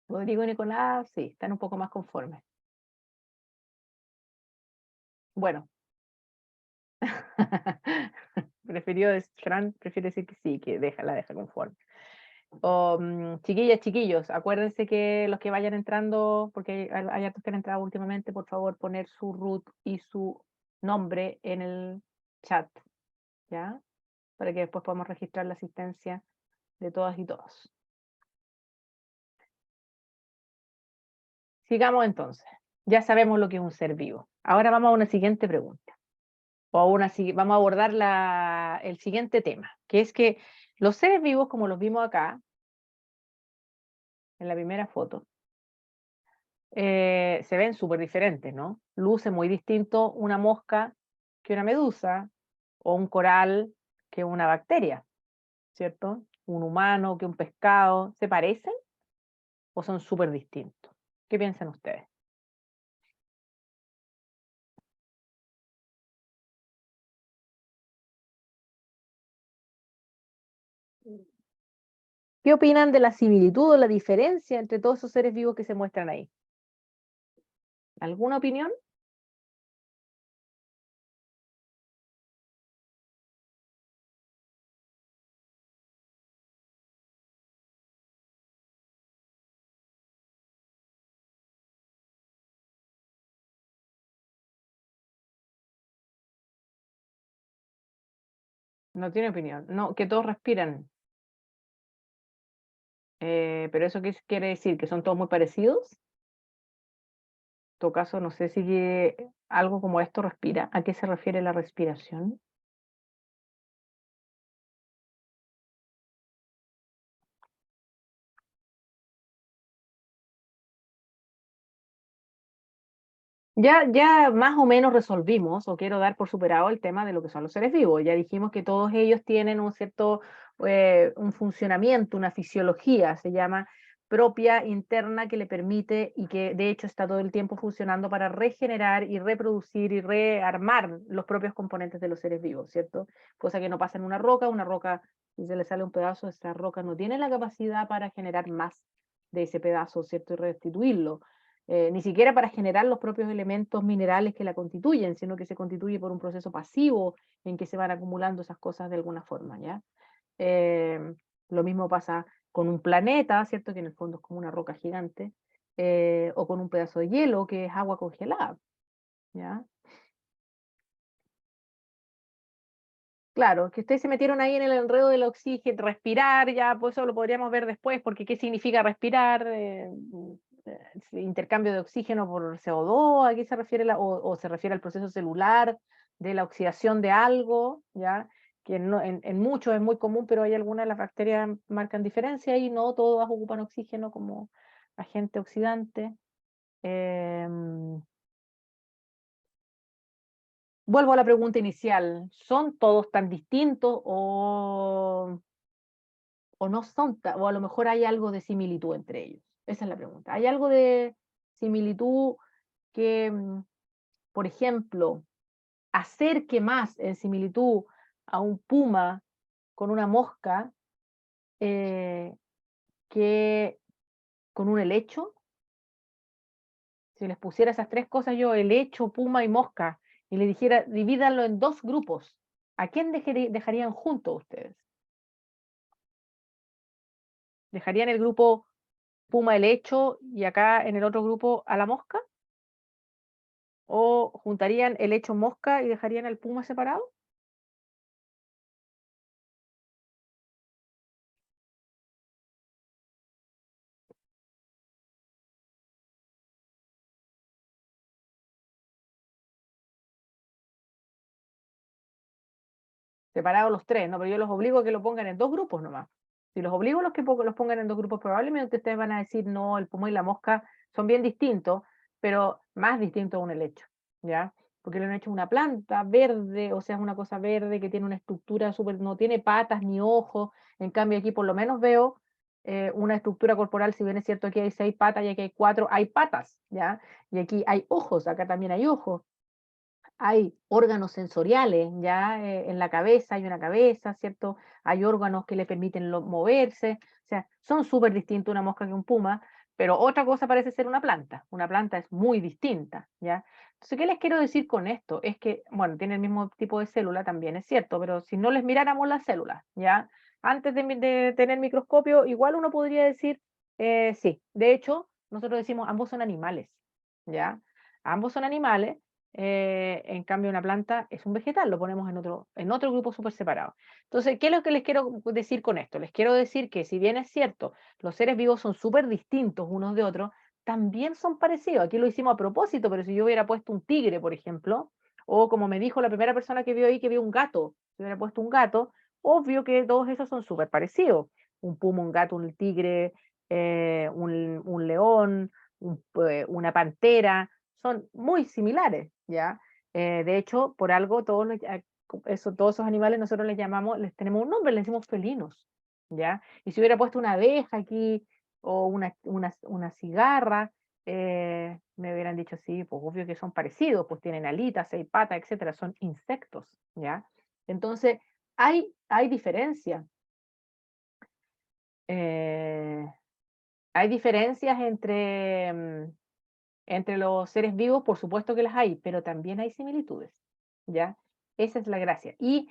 Rodrigo y Nicolás, sí, están un poco más conformes. Bueno, Fran prefiere decir que sí, que la deja conforme. Chiquillas, chiquillos, acuérdense que los que vayan entrando, porque hay hartos que han entrado últimamente, por favor, poner su root y su nombre en el chat, ¿ya? Para que después podamos registrar la asistencia de todas y todos. Sigamos entonces. Ya sabemos lo que es un ser vivo. Ahora vamos a una siguiente pregunta. Vamos a abordar el siguiente tema, que es que los seres vivos, como los vimos acá, en la primera foto, se ven súper diferentes, ¿no? Luce muy distinto una mosca que una medusa, o un coral que una bacteria, ¿cierto? Un humano que un pescado. ¿Se parecen o son súper distintos? ¿Qué piensan ustedes? ¿Qué opinan de la similitud o la diferencia entre todos esos seres vivos que se muestran ahí? ¿Alguna opinión? No tiene opinión. No, que todos respiran. Pero eso qué quiere decir, que son todos muy parecidos. En todo caso, no sé si algo como esto respira. ¿A qué se refiere la respiración? Ya más o menos resolvimos, o quiero dar por superado el tema de lo que son los seres vivos. Ya dijimos que todos ellos tienen un cierto, un funcionamiento, una fisiología, se llama propia interna, que le permite y que de hecho está todo el tiempo funcionando para regenerar y reproducir y rearmar los propios componentes de los seres vivos, ¿cierto? Cosa que no pasa en una roca, si se le sale un pedazo, esa roca no tiene la capacidad para generar más de ese pedazo, ¿cierto? Y restituirlo, ni siquiera para generar los propios elementos minerales que la constituyen, sino que se constituye por un proceso pasivo en que se van acumulando esas cosas de alguna forma, ¿ya? Lo mismo pasa con un planeta, ¿cierto? Que en el fondo es como una roca gigante, o con un pedazo de hielo, que es agua congelada, ¿ya? Claro, que ustedes se metieron ahí en el enredo del oxígeno, respirar, ya, pues eso lo podríamos ver después, porque ¿qué significa respirar? Intercambio de oxígeno por CO2, ¿a qué se refiere o se refiere al proceso celular de la oxidación de algo, ya? Que no, en muchos es muy común, pero hay algunas de las bacterias marcan diferencia y no todas ocupan oxígeno como agente oxidante. Em, Vuelvo a la pregunta inicial, ¿son todos tan distintos o no son, o a lo mejor hay algo de similitud entre ellos? Esa es la pregunta. ¿Hay algo de similitud que, por ejemplo, acerque más en similitud a un puma con una mosca eh, que con un helecho? Si les pusiera esas tres cosas yo, helecho, puma y mosca, y le dijera, divídanlo en dos grupos, ¿a quién dejarían juntos ustedes? ¿Dejarían el grupo puma helecho y acá en el otro grupo a la mosca? ¿O juntarían el hecho mosca y dejarían al puma separado? Separados los tres, ¿no? Pero yo los obligo a que lo pongan en dos grupos nomás. Si los obligo a los que los pongan en dos grupos, probablemente ustedes van a decir, no, el puma y la mosca son bien distintos, pero más distintos a un helecho, ¿ya? Porque le han hecho una planta verde, o sea, es una cosa verde que tiene una estructura súper, no tiene patas ni ojos. En cambio aquí por lo menos veo una estructura corporal, si bien es cierto que hay 6 patas y aquí hay 4, hay patas, ¿ya? Y aquí hay ojos, acá también hay ojos. Hay órganos sensoriales, ya en la cabeza hay una cabeza, ¿cierto? Hay órganos que le permiten moverse, o sea, son súper distintos una mosca que un puma, pero otra cosa parece ser una planta es muy distinta, ¿ya? Entonces, ¿qué les quiero decir con esto? Es que, bueno, tiene el mismo tipo de célula también, es cierto, pero si no les miráramos las células, ¿ya? Antes de tener microscopio, igual uno podría decir, sí, de hecho, nosotros decimos, ambos son animales, ¿ya? Ambos son animales, en cambio, una planta es un vegetal, lo ponemos en otro grupo súper separado. Entonces, ¿qué es lo que les quiero decir con esto? Les quiero decir que si bien es cierto, los seres vivos son súper distintos unos de otros, también son parecidos. Aquí lo hicimos a propósito, pero si yo hubiera puesto un tigre, por ejemplo, o como me dijo la primera persona que vio ahí, que vio un gato, si hubiera puesto un gato, obvio que todos esos son súper parecidos. Un puma, un gato, un tigre, un león, una pantera, son muy similares, ¿ya? De hecho, por algo, todos esos animales nosotros les llamamos, les tenemos un nombre, les decimos felinos, ¿ya? Y si hubiera puesto una abeja aquí o una cigarra, me hubieran dicho, sí, pues obvio que son parecidos, pues tienen alitas, 6 patas, etcétera, son insectos, ¿ya? Entonces, hay diferencia. eh, Hay diferencias entre los seres vivos, por supuesto que las hay, pero también hay similitudes, ¿ya? Esa es la gracia. Y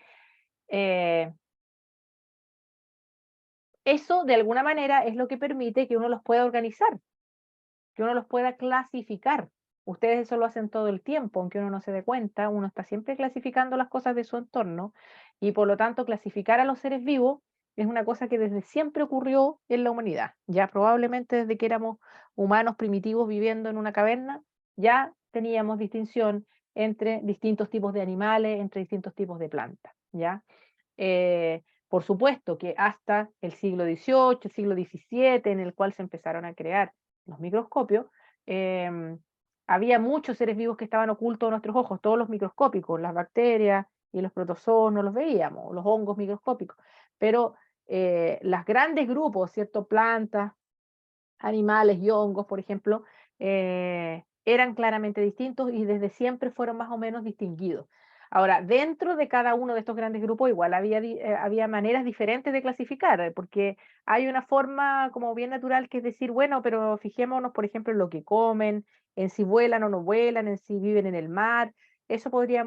eh, eso, de alguna manera, es lo que permite que uno los pueda organizar, que uno los pueda clasificar. Ustedes eso lo hacen todo el tiempo, aunque uno no se dé cuenta, uno está siempre clasificando las cosas de su entorno y por lo tanto clasificar a los seres vivos es una cosa que desde siempre ocurrió en la humanidad. Ya probablemente desde que éramos humanos primitivos viviendo en una caverna, ya teníamos distinción entre distintos tipos de animales, entre distintos tipos de plantas, ¿ya? Por supuesto que hasta el siglo XVIII, el siglo XVII, en el cual se empezaron a crear los microscopios, em, había muchos seres vivos que estaban ocultos a nuestros ojos, todos los microscópicos, las bacterias y los protozoos no los veíamos, los hongos microscópicos, pero los grandes grupos, ¿cierto? Plantas, animales y hongos, por ejemplo, eran claramente distintos y desde siempre fueron más o menos distinguidos. Ahora, dentro de cada uno de estos grandes grupos igual había maneras diferentes de clasificar, porque hay una forma como bien natural que es decir, bueno, pero fijémonos, por ejemplo, en lo que comen, en si vuelan o no vuelan, en si viven en el mar. Eso podría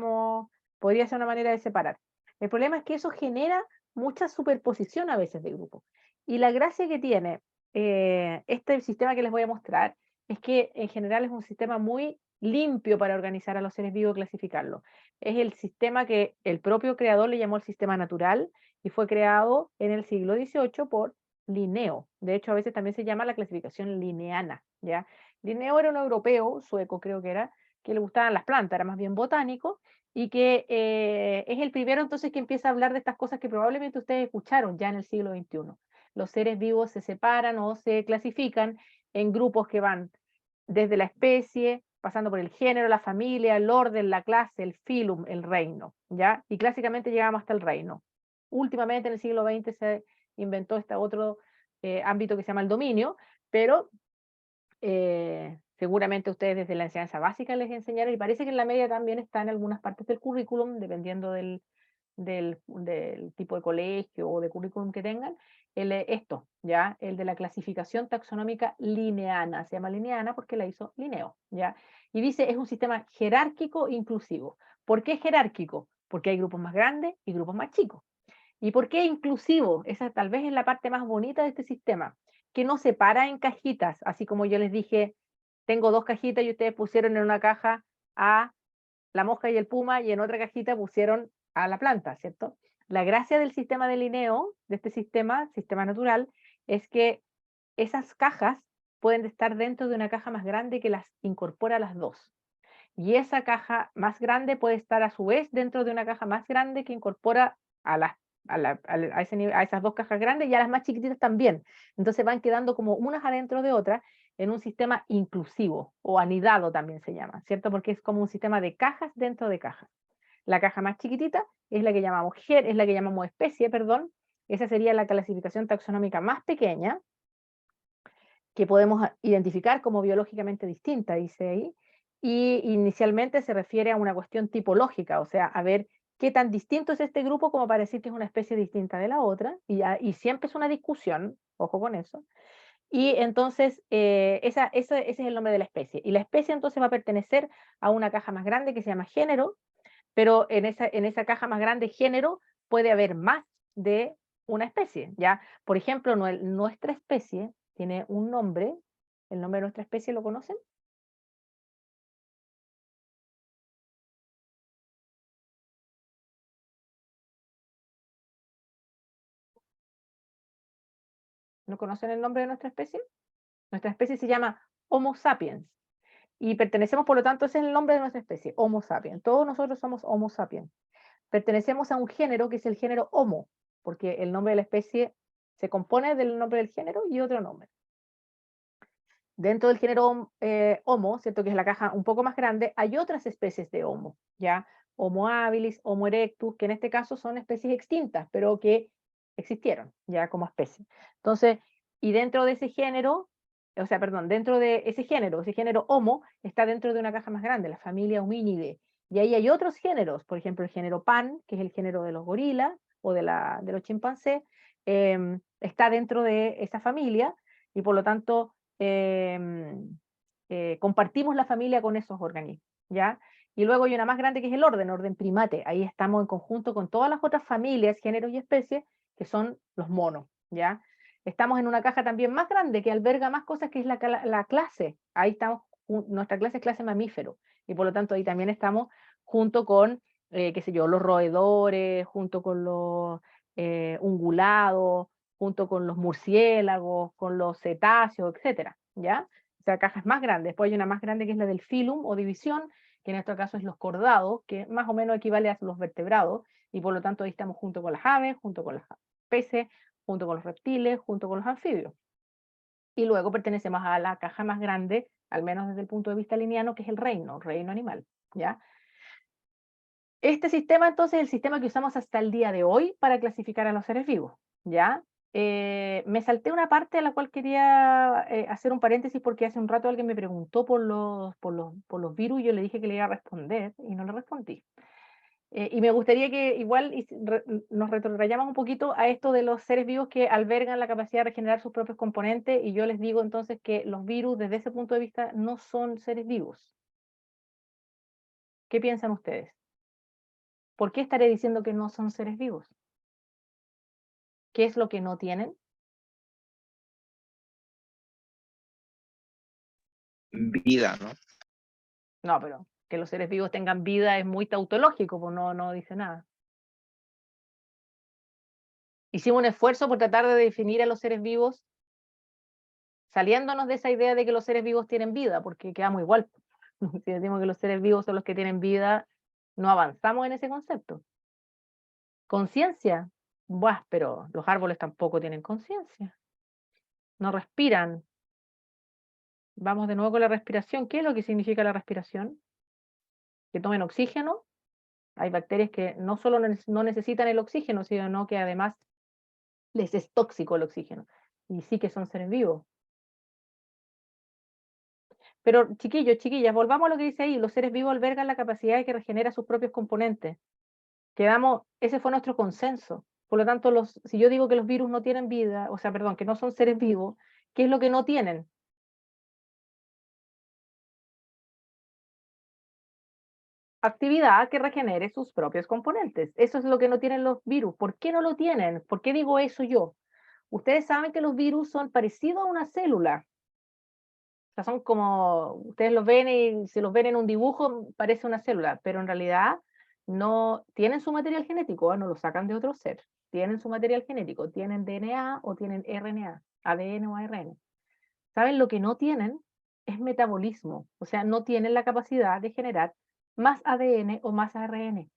ser una manera de separar. El problema es que eso genera mucha superposición a veces de grupos. Y la gracia que tiene este sistema que les voy a mostrar es que en general es un sistema muy limpio para organizar a los seres vivos y clasificarlos. Es el sistema que el propio creador le llamó el sistema natural y fue creado en el siglo XVIII por Linneo. De hecho, a veces también se llama la clasificación linneana, ¿ya? Linneo era un europeo, sueco creo que era, que le gustaban las plantas, era más bien botánico, y que es el primero entonces que empieza a hablar de estas cosas que probablemente ustedes escucharon ya en el siglo XXI. Los seres vivos se separan o se clasifican en grupos que van desde la especie, pasando por el género, la familia, el orden, la clase, el filum, el reino, ¿ya? Y clásicamente llegamos hasta el reino. Últimamente en el siglo XX se inventó este otro ámbito que se llama el dominio, pero seguramente ustedes desde la enseñanza básica les enseñaron y parece que en la media también está en algunas partes del currículum, dependiendo del tipo de colegio o de currículum que tengan, esto, ¿ya? El de la clasificación taxonómica lineana, se llama lineana porque la hizo Linneo, ¿ya? Y dice, es un sistema jerárquico inclusivo. ¿Por qué jerárquico? Porque hay grupos más grandes y grupos más chicos. ¿Y por qué inclusivo? Esa tal vez es la parte más bonita de este sistema, que no separa en cajitas, así como yo les dije, tengo dos cajitas y ustedes pusieron en una caja a la mosca y el puma y en otra cajita pusieron a la planta, ¿cierto? La gracia del sistema de Linneo, de este sistema natural, es que esas cajas pueden estar dentro de una caja más grande que las incorpora las dos. Y esa caja más grande puede estar a su vez dentro de una caja más grande que incorpora a las a esas dos cajas grandes y a las más chiquititas también. Entonces van quedando como unas adentro de otras en un sistema inclusivo o anidado también se llama, ¿cierto? Porque es como un sistema de cajas dentro de cajas. La caja más chiquitita es la que llamamos es la que llamamos especie, perdón. Esa sería la clasificación taxonómica más pequeña que podemos identificar como biológicamente distinta, dice ahí. Y inicialmente se refiere a una cuestión tipológica, o sea, a ver qué tan distinto es este grupo como para decir que es una especie distinta de la otra, y siempre es una discusión, ojo con eso. Y entonces, ese es el nombre de la especie. Y la especie entonces va a pertenecer a una caja más grande que se llama género, pero en esa caja más grande, género, puede haber más de una especie, ¿ya? Por ejemplo, nuestra especie tiene un nombre, ¿el nombre de nuestra especie lo conocen? ¿No conocen el nombre de nuestra especie? Nuestra especie se llama Homo sapiens y pertenecemos, por lo tanto, ese es el nombre de nuestra especie, Homo sapiens. Todos nosotros somos Homo sapiens. Pertenecemos a un género que es el género Homo, porque el nombre de la especie se compone del nombre del género y otro nombre. Dentro del género Homo, ¿cierto? Que es la caja un poco más grande, hay otras especies de Homo, ¿ya? Homo habilis, Homo erectus, que en este caso son especies extintas, pero que existieron ya como especie. Entonces, y dentro de ese género, o sea, perdón, dentro de ese género Homo, está dentro de una caja más grande, la familia Hominidae. Y ahí hay otros géneros, por ejemplo, el género Pan, que es el género de los gorilas o de los chimpancés, está dentro de esa familia y por lo tanto compartimos la familia con esos organismos, ¿ya? Y luego hay una más grande que es el orden primate. Ahí estamos en conjunto con todas las otras familias, géneros y especies, que son los monos, ¿ya? Estamos en una caja también más grande que alberga más cosas, que es la clase. Ahí estamos, nuestra clase es clase mamífero, y por lo tanto ahí también estamos junto con, qué sé yo, los roedores, junto con los ungulados, junto con los murciélagos, con los cetáceos, etcétera, ¿ya? O sea, cajas más grandes. Después hay una más grande que es la del filum o división, que en este caso es los cordados, que más o menos equivale a los vertebrados, y por lo tanto ahí estamos junto con las aves, junto con los peces, junto con los reptiles, junto con los anfibios. Y luego pertenecemos a la caja más grande, al menos desde el punto de vista lineano, que es el reino animal, ¿ya? Este sistema, entonces, es el sistema que usamos hasta el día de hoy para clasificar a los seres vivos, ¿ya? Me salté una parte a la cual quería hacer un paréntesis porque hace un rato alguien me preguntó por los virus y yo le dije que le iba a responder y no le respondí. Y me gustaría que igual nos retrotrayamos un poquito a esto de los seres vivos que albergan la capacidad de regenerar sus propios componentes y yo les digo entonces que los virus desde ese punto de vista no son seres vivos. ¿Qué piensan ustedes? ¿Por qué estaré diciendo que no son seres vivos? ¿Qué es lo que no tienen? vida, ¿no? No, pero que los seres vivos tengan vida es muy tautológico, pues no dice nada. Hicimos un esfuerzo por tratar de definir a los seres vivos, saliéndonos de esa idea de que los seres vivos tienen vida, porque quedamos igual. Si decimos que los seres vivos son los que tienen vida, no avanzamos en ese concepto. Conciencia, buah, pero los árboles tampoco tienen conciencia. No respiran. Vamos de nuevo con la respiración. ¿Qué es lo que significa la respiración? Que tomen oxígeno. Hay bacterias que no solo no necesitan el oxígeno, sino que además les es tóxico el oxígeno. Y sí que son seres vivos. Pero chiquillos, chiquillas, volvamos a lo que dice ahí. Los seres vivos albergan la capacidad de que regenera sus propios componentes. Ese fue nuestro consenso. Por lo tanto, si yo digo que los virus no tienen vida, o sea, perdón, que no son seres vivos, ¿qué es lo que no tienen? Actividad que regenere sus propios componentes. Eso es lo que no tienen los virus. ¿Por qué no lo tienen? ¿Por qué digo eso yo? Ustedes saben que los virus son parecidos a una célula. O sea, son como, ustedes los ven y si los ven en un dibujo parece una célula, pero en realidad no tienen su material genético, no lo sacan de otro ser. Tienen su material genético, tienen DNA o tienen RNA, ADN o ARN. ¿Saben lo que no tienen? Es metabolismo, o sea, no tienen la capacidad de generar más ADN o más ARN.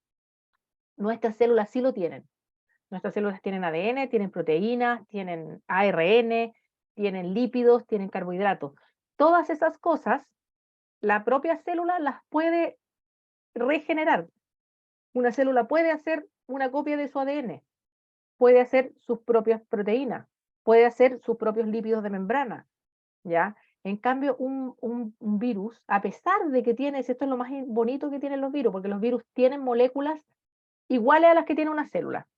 Nuestras células sí lo tienen. Nuestras células tienen ADN, tienen proteínas, tienen ARN, tienen lípidos, tienen carbohidratos. Todas esas cosas, la propia célula las puede regenerar. Una célula puede hacer una copia de su ADN, puede hacer sus propias proteínas, puede hacer sus propios lípidos de membrana, ¿ya? En cambio, un virus, a pesar de que tiene, esto es lo más bonito que tienen los virus, porque los virus tienen moléculas iguales a las que tiene una célula.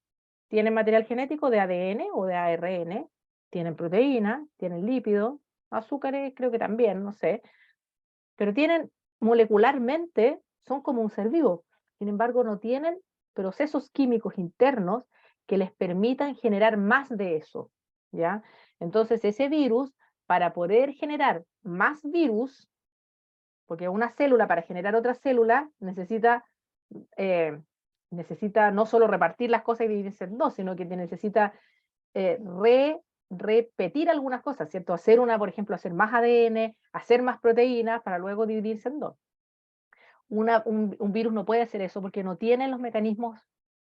Tienen material genético de ADN o de ARN, tienen proteínas, tienen lípidos, azúcares creo que también, no sé, pero tienen molecularmente, son como un ser vivo. Sin embargo, no tienen procesos químicos internos que les permitan generar más de eso, ¿ya? Entonces, ese virus, para poder generar más virus, porque una célula para generar otra célula eh, necesita no solo repartir las cosas y dividirse en dos, sino que necesita repetir algunas cosas, ¿cierto? Por ejemplo, hacer más ADN, hacer más proteínas para luego dividirse en dos. Un virus no puede hacer eso porque no tiene los mecanismos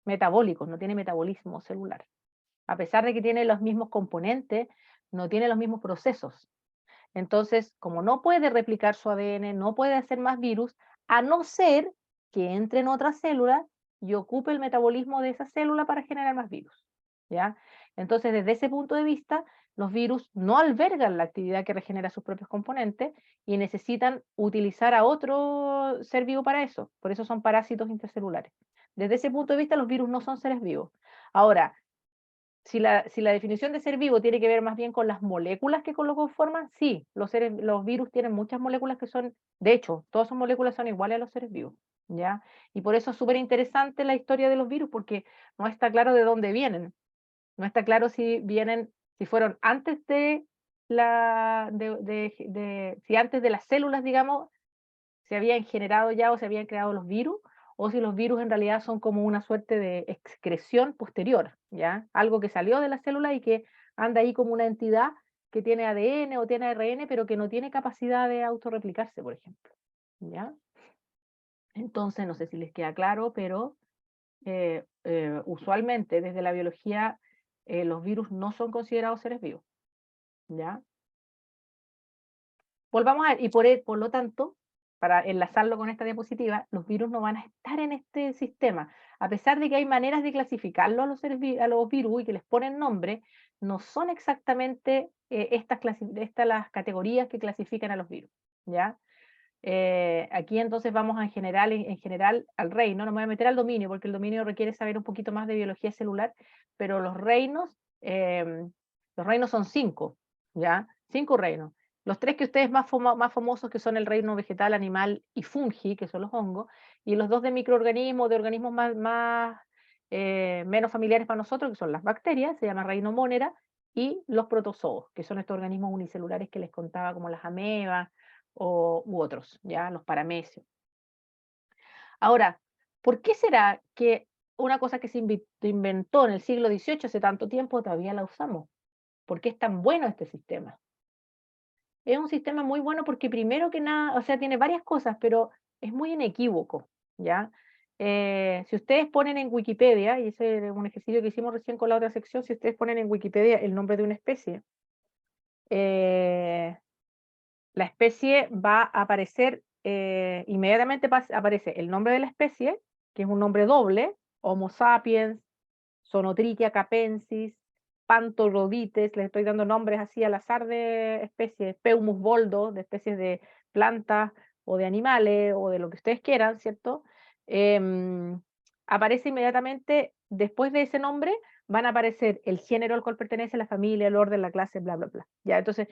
metabólicos, no tiene metabolismo celular. A pesar de que tiene los mismos componentes, no tiene los mismos procesos. Entonces, como no puede replicar su ADN, no puede hacer más virus, a no ser que entre en otra célula y ocupe el metabolismo de esa célula para generar más virus, ¿ya? Entonces, desde ese punto de vista, los virus no albergan la actividad que regenera sus propios componentes y necesitan utilizar a otro ser vivo para eso. Por eso son parásitos intracelulares. Desde ese punto de vista, los virus no son seres vivos. Ahora, si la definición de ser vivo tiene que ver más bien con las moléculas que lo conforman, sí, los virus tienen muchas moléculas que son, de hecho, todas sus moléculas son iguales a los seres vivos, ¿ya? Y por eso es súper interesante la historia de los virus, porque no está claro de dónde vienen, no está claro si fueron antes si antes de las células, digamos, se habían generado ya o se habían creado los virus, o si los virus en realidad son como una suerte de excreción posterior, ¿ya? Algo que salió de la célula y que anda ahí como una entidad que tiene ADN o tiene ARN, pero que no tiene capacidad de autorreplicarse, por ejemplo, ¿ya? Entonces, no sé si les queda claro, pero usualmente desde la biología los virus no son considerados seres vivos, ¿ya? Volvamos a ver, y por lo tanto, para enlazarlo con esta diapositiva, los virus no van a estar en este sistema. A pesar de que hay maneras de clasificarlo a los virus y que les ponen nombre, no son exactamente estas las categorías que clasifican a los virus, ¿ya? Aquí entonces vamos en general al reino, no me voy a meter al dominio, porque el dominio requiere saber un poquito más de biología celular, pero los reinos son 5, ¿ya? 5 reinos. Los 3 que ustedes más famosos, que son el reino vegetal, animal y fungi, que son los hongos, y los 2 de microorganismos, de organismos menos familiares para nosotros, que son las bacterias, se llama reino Monera, y los protozoos, que son estos organismos unicelulares que les contaba, como las amebas, u otros, ¿ya? Los paramecios. Ahora, ¿por qué será que una cosa que se inventó en el siglo XVIII hace tanto tiempo todavía la usamos? ¿Por qué es tan bueno este sistema? Es un sistema muy bueno porque primero que nada, o sea, tiene varias cosas, pero es muy inequívoco, ¿ya? Si ustedes ponen en Wikipedia, y ese es un ejercicio que hicimos recién con la otra sección, si ustedes ponen en Wikipedia el nombre de una especie, eh, la especie va a aparecer, inmediatamente aparece el nombre de la especie, que es un nombre doble, Homo sapiens, Sonotrichia capensis, Pantolodites, les estoy dando nombres así al azar de especies, Peumus boldo, de especies de plantas o de animales o de lo que ustedes quieran, ¿cierto? Em, Aparece inmediatamente, después de ese nombre, van a aparecer el género al cual pertenece, la familia, el orden, la clase, bla, bla, bla. Ya, entonces,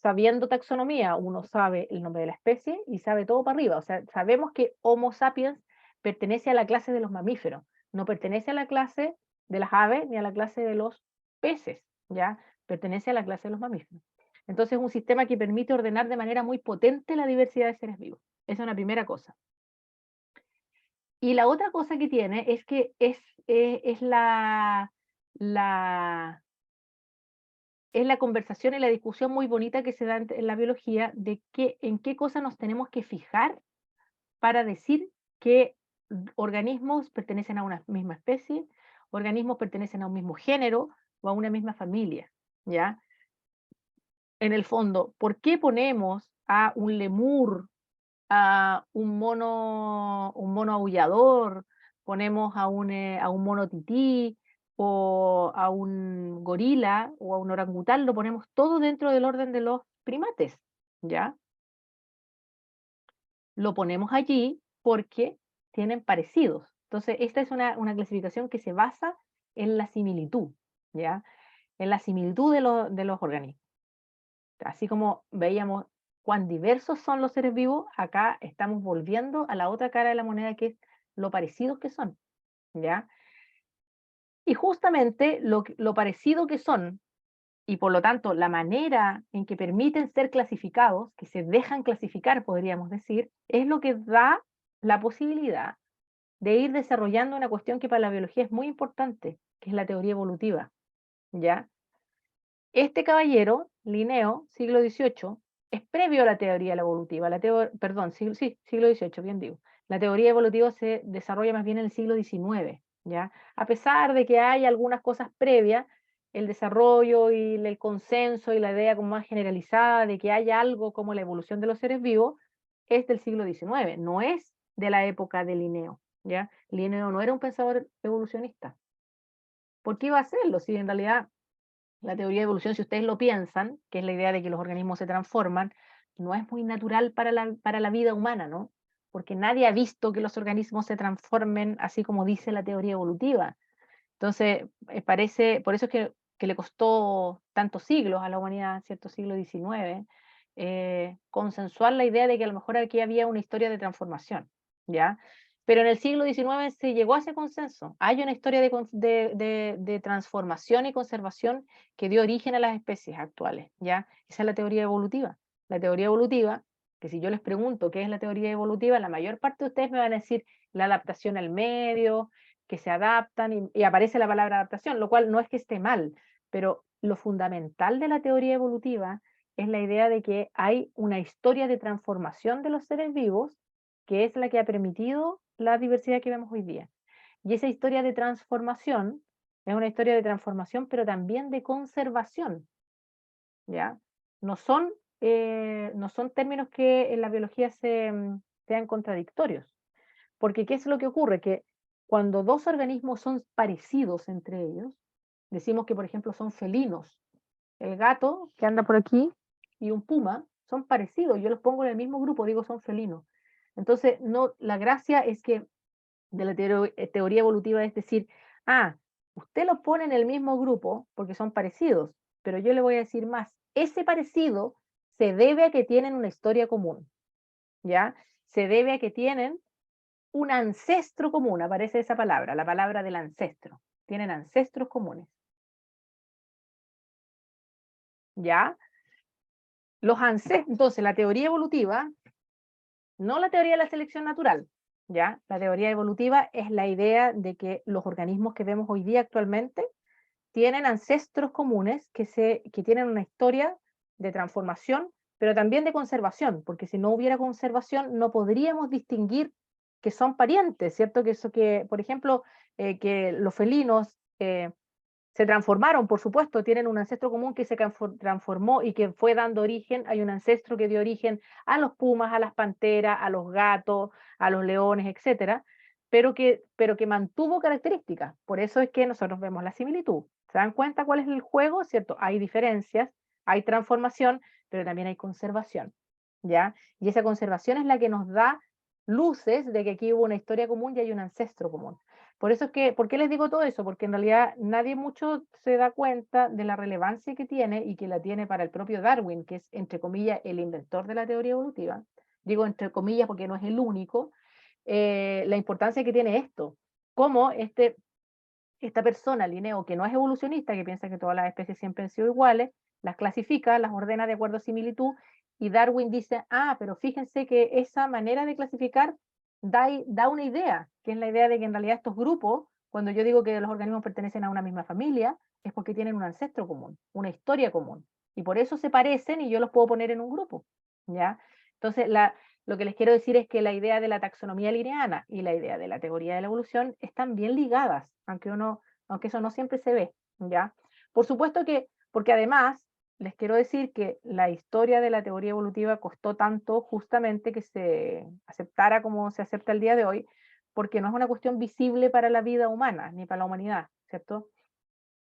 sabiendo taxonomía, uno sabe el nombre de la especie y sabe todo para arriba. O sea, sabemos que Homo sapiens pertenece a la clase de los mamíferos, no pertenece a la clase de las aves ni a la clase de los peces, ¿ya? Pertenece a la clase de los mamíferos. Entonces, es un sistema que permite ordenar de manera muy potente la diversidad de seres vivos. Esa es una primera cosa. Y la otra cosa que tiene es que es la, es la conversación y la discusión muy bonita que se da en la biología de en qué cosa nos tenemos que fijar para decir que organismos pertenecen a una misma especie, organismos pertenecen a un mismo género o a una misma familia, ¿ya? En el fondo, ¿por qué ponemos a un lemur, a un mono aullador, ponemos a un mono tití o a un gorila o a un orangután, lo ponemos todo dentro del orden de los primates, ¿ya? Lo ponemos allí porque tienen parecidos. Entonces, esta es una clasificación que se basa en la similitud, ¿ya? En la similitud de los organismos. Así como veíamos cuán diversos son los seres vivos, acá estamos volviendo a la otra cara de la moneda, que es lo parecidos que son, ¿ya? Y justamente lo parecido que son, y por lo tanto la manera en que permiten ser clasificados, que se dejan clasificar, podríamos decir, es lo que da la posibilidad de ir desarrollando una cuestión que para la biología es muy importante, que es la teoría evolutiva, ¿ya? Este caballero, Linneo, siglo XVIII, es previo a la teoría evolutiva. Perdón, siglo XVIII, bien digo. La teoría evolutiva se desarrolla más bien en el siglo XIX, ¿ya? A pesar de que hay algunas cosas previas, el desarrollo y el consenso y la idea como más generalizada de que haya algo como la evolución de los seres vivos es del siglo XIX, no es de la época de Linneo, ¿ya? Linneo no era un pensador evolucionista. ¿Por qué iba a hacerlo? Si en realidad la teoría de evolución, si ustedes lo piensan, que es la idea de que los organismos se transforman, no es muy natural para la vida humana, ¿no? Porque nadie ha visto que los organismos se transformen así como dice la teoría evolutiva. Entonces, por eso es que le costó tantos siglos a la humanidad, cierto siglo XIX, consensuar la idea de que a lo mejor aquí había una historia de transformación, ¿ya? Pero en el siglo XIX se llegó a ese consenso. Hay una historia de transformación y conservación que dio origen a las especies actuales, ¿ya? Esa es la teoría evolutiva. La teoría evolutiva, que si yo les pregunto qué es la teoría evolutiva, la mayor parte de ustedes me van a decir la adaptación al medio, que se adaptan y aparece la palabra adaptación, lo cual no es que esté mal, pero lo fundamental de la teoría evolutiva es la idea de que hay una historia de transformación de los seres vivos que es la que ha permitido la diversidad que vemos hoy día. Y esa historia de transformación es una historia de transformación, pero también de conservación, ¿ya? No son, no son términos que en la biología sean contradictorios. Porque, ¿qué es lo que ocurre? Que cuando dos organismos son parecidos entre ellos, decimos que, por ejemplo, son felinos. El gato que anda por aquí y un puma son parecidos. Yo los pongo en el mismo grupo, digo son felinos. Entonces, no, la gracia es que de la teoría evolutiva es decir, ah, usted los pone en el mismo grupo porque son parecidos, pero yo le voy a decir más. Ese parecido se debe a que tienen una historia común, ¿ya? Se debe a que tienen un ancestro común, aparece esa palabra, la palabra del ancestro. Tienen ancestros comunes. ¿Ya? los ancestros, entonces la teoría evolutiva, no la teoría de la selección natural, ¿ya? La teoría evolutiva es la idea de que los organismos que vemos hoy día actualmente tienen ancestros comunes que tienen una historia de transformación, pero también de conservación, porque si no hubiera conservación no podríamos distinguir que son parientes, ¿cierto? Que eso que, por ejemplo, que los felinos se transformaron, por supuesto, tienen un ancestro común que se transformó y que fue dando origen, hay un ancestro que dio origen a los pumas, a las panteras, a los gatos, a los leones, etcétera, pero que mantuvo características. Por eso es que nosotros vemos la similitud. ¿Se dan cuenta cuál es el juego? ¿Cierto? Hay diferencias, hay transformación, pero también hay conservación, ¿ya? Y esa conservación es la que nos da luces de que aquí hubo una historia común y hay un ancestro común. Por eso es que, ¿por qué les digo todo eso? Porque en realidad nadie mucho se da cuenta de la relevancia que tiene y que la tiene para el propio Darwin, que es, entre comillas, el inventor de la teoría evolutiva. Digo entre comillas porque no es el único. La importancia que tiene esto. Cómo esta persona, Linneo, que no es evolucionista, que piensa que todas las especies siempre han sido iguales, las clasifica, las ordena de acuerdo a similitud, y Darwin dice, ah, pero fíjense que esa manera de clasificar da una idea, que es la idea de que en realidad estos grupos, cuando yo digo que los organismos pertenecen a una misma familia, es porque tienen un ancestro común, una historia común, y por eso se parecen y yo los puedo poner en un grupo, ¿ya? Entonces, lo que les quiero decir es que la idea de la taxonomía linneana y la idea de la teoría de la evolución están bien ligadas, aunque eso no siempre se ve, ¿ya? Por supuesto que, porque además, les quiero decir que la historia de la teoría evolutiva costó tanto justamente que se aceptara como se acepta el día de hoy, porque no es una cuestión visible para la vida humana, ni para la humanidad, ¿cierto?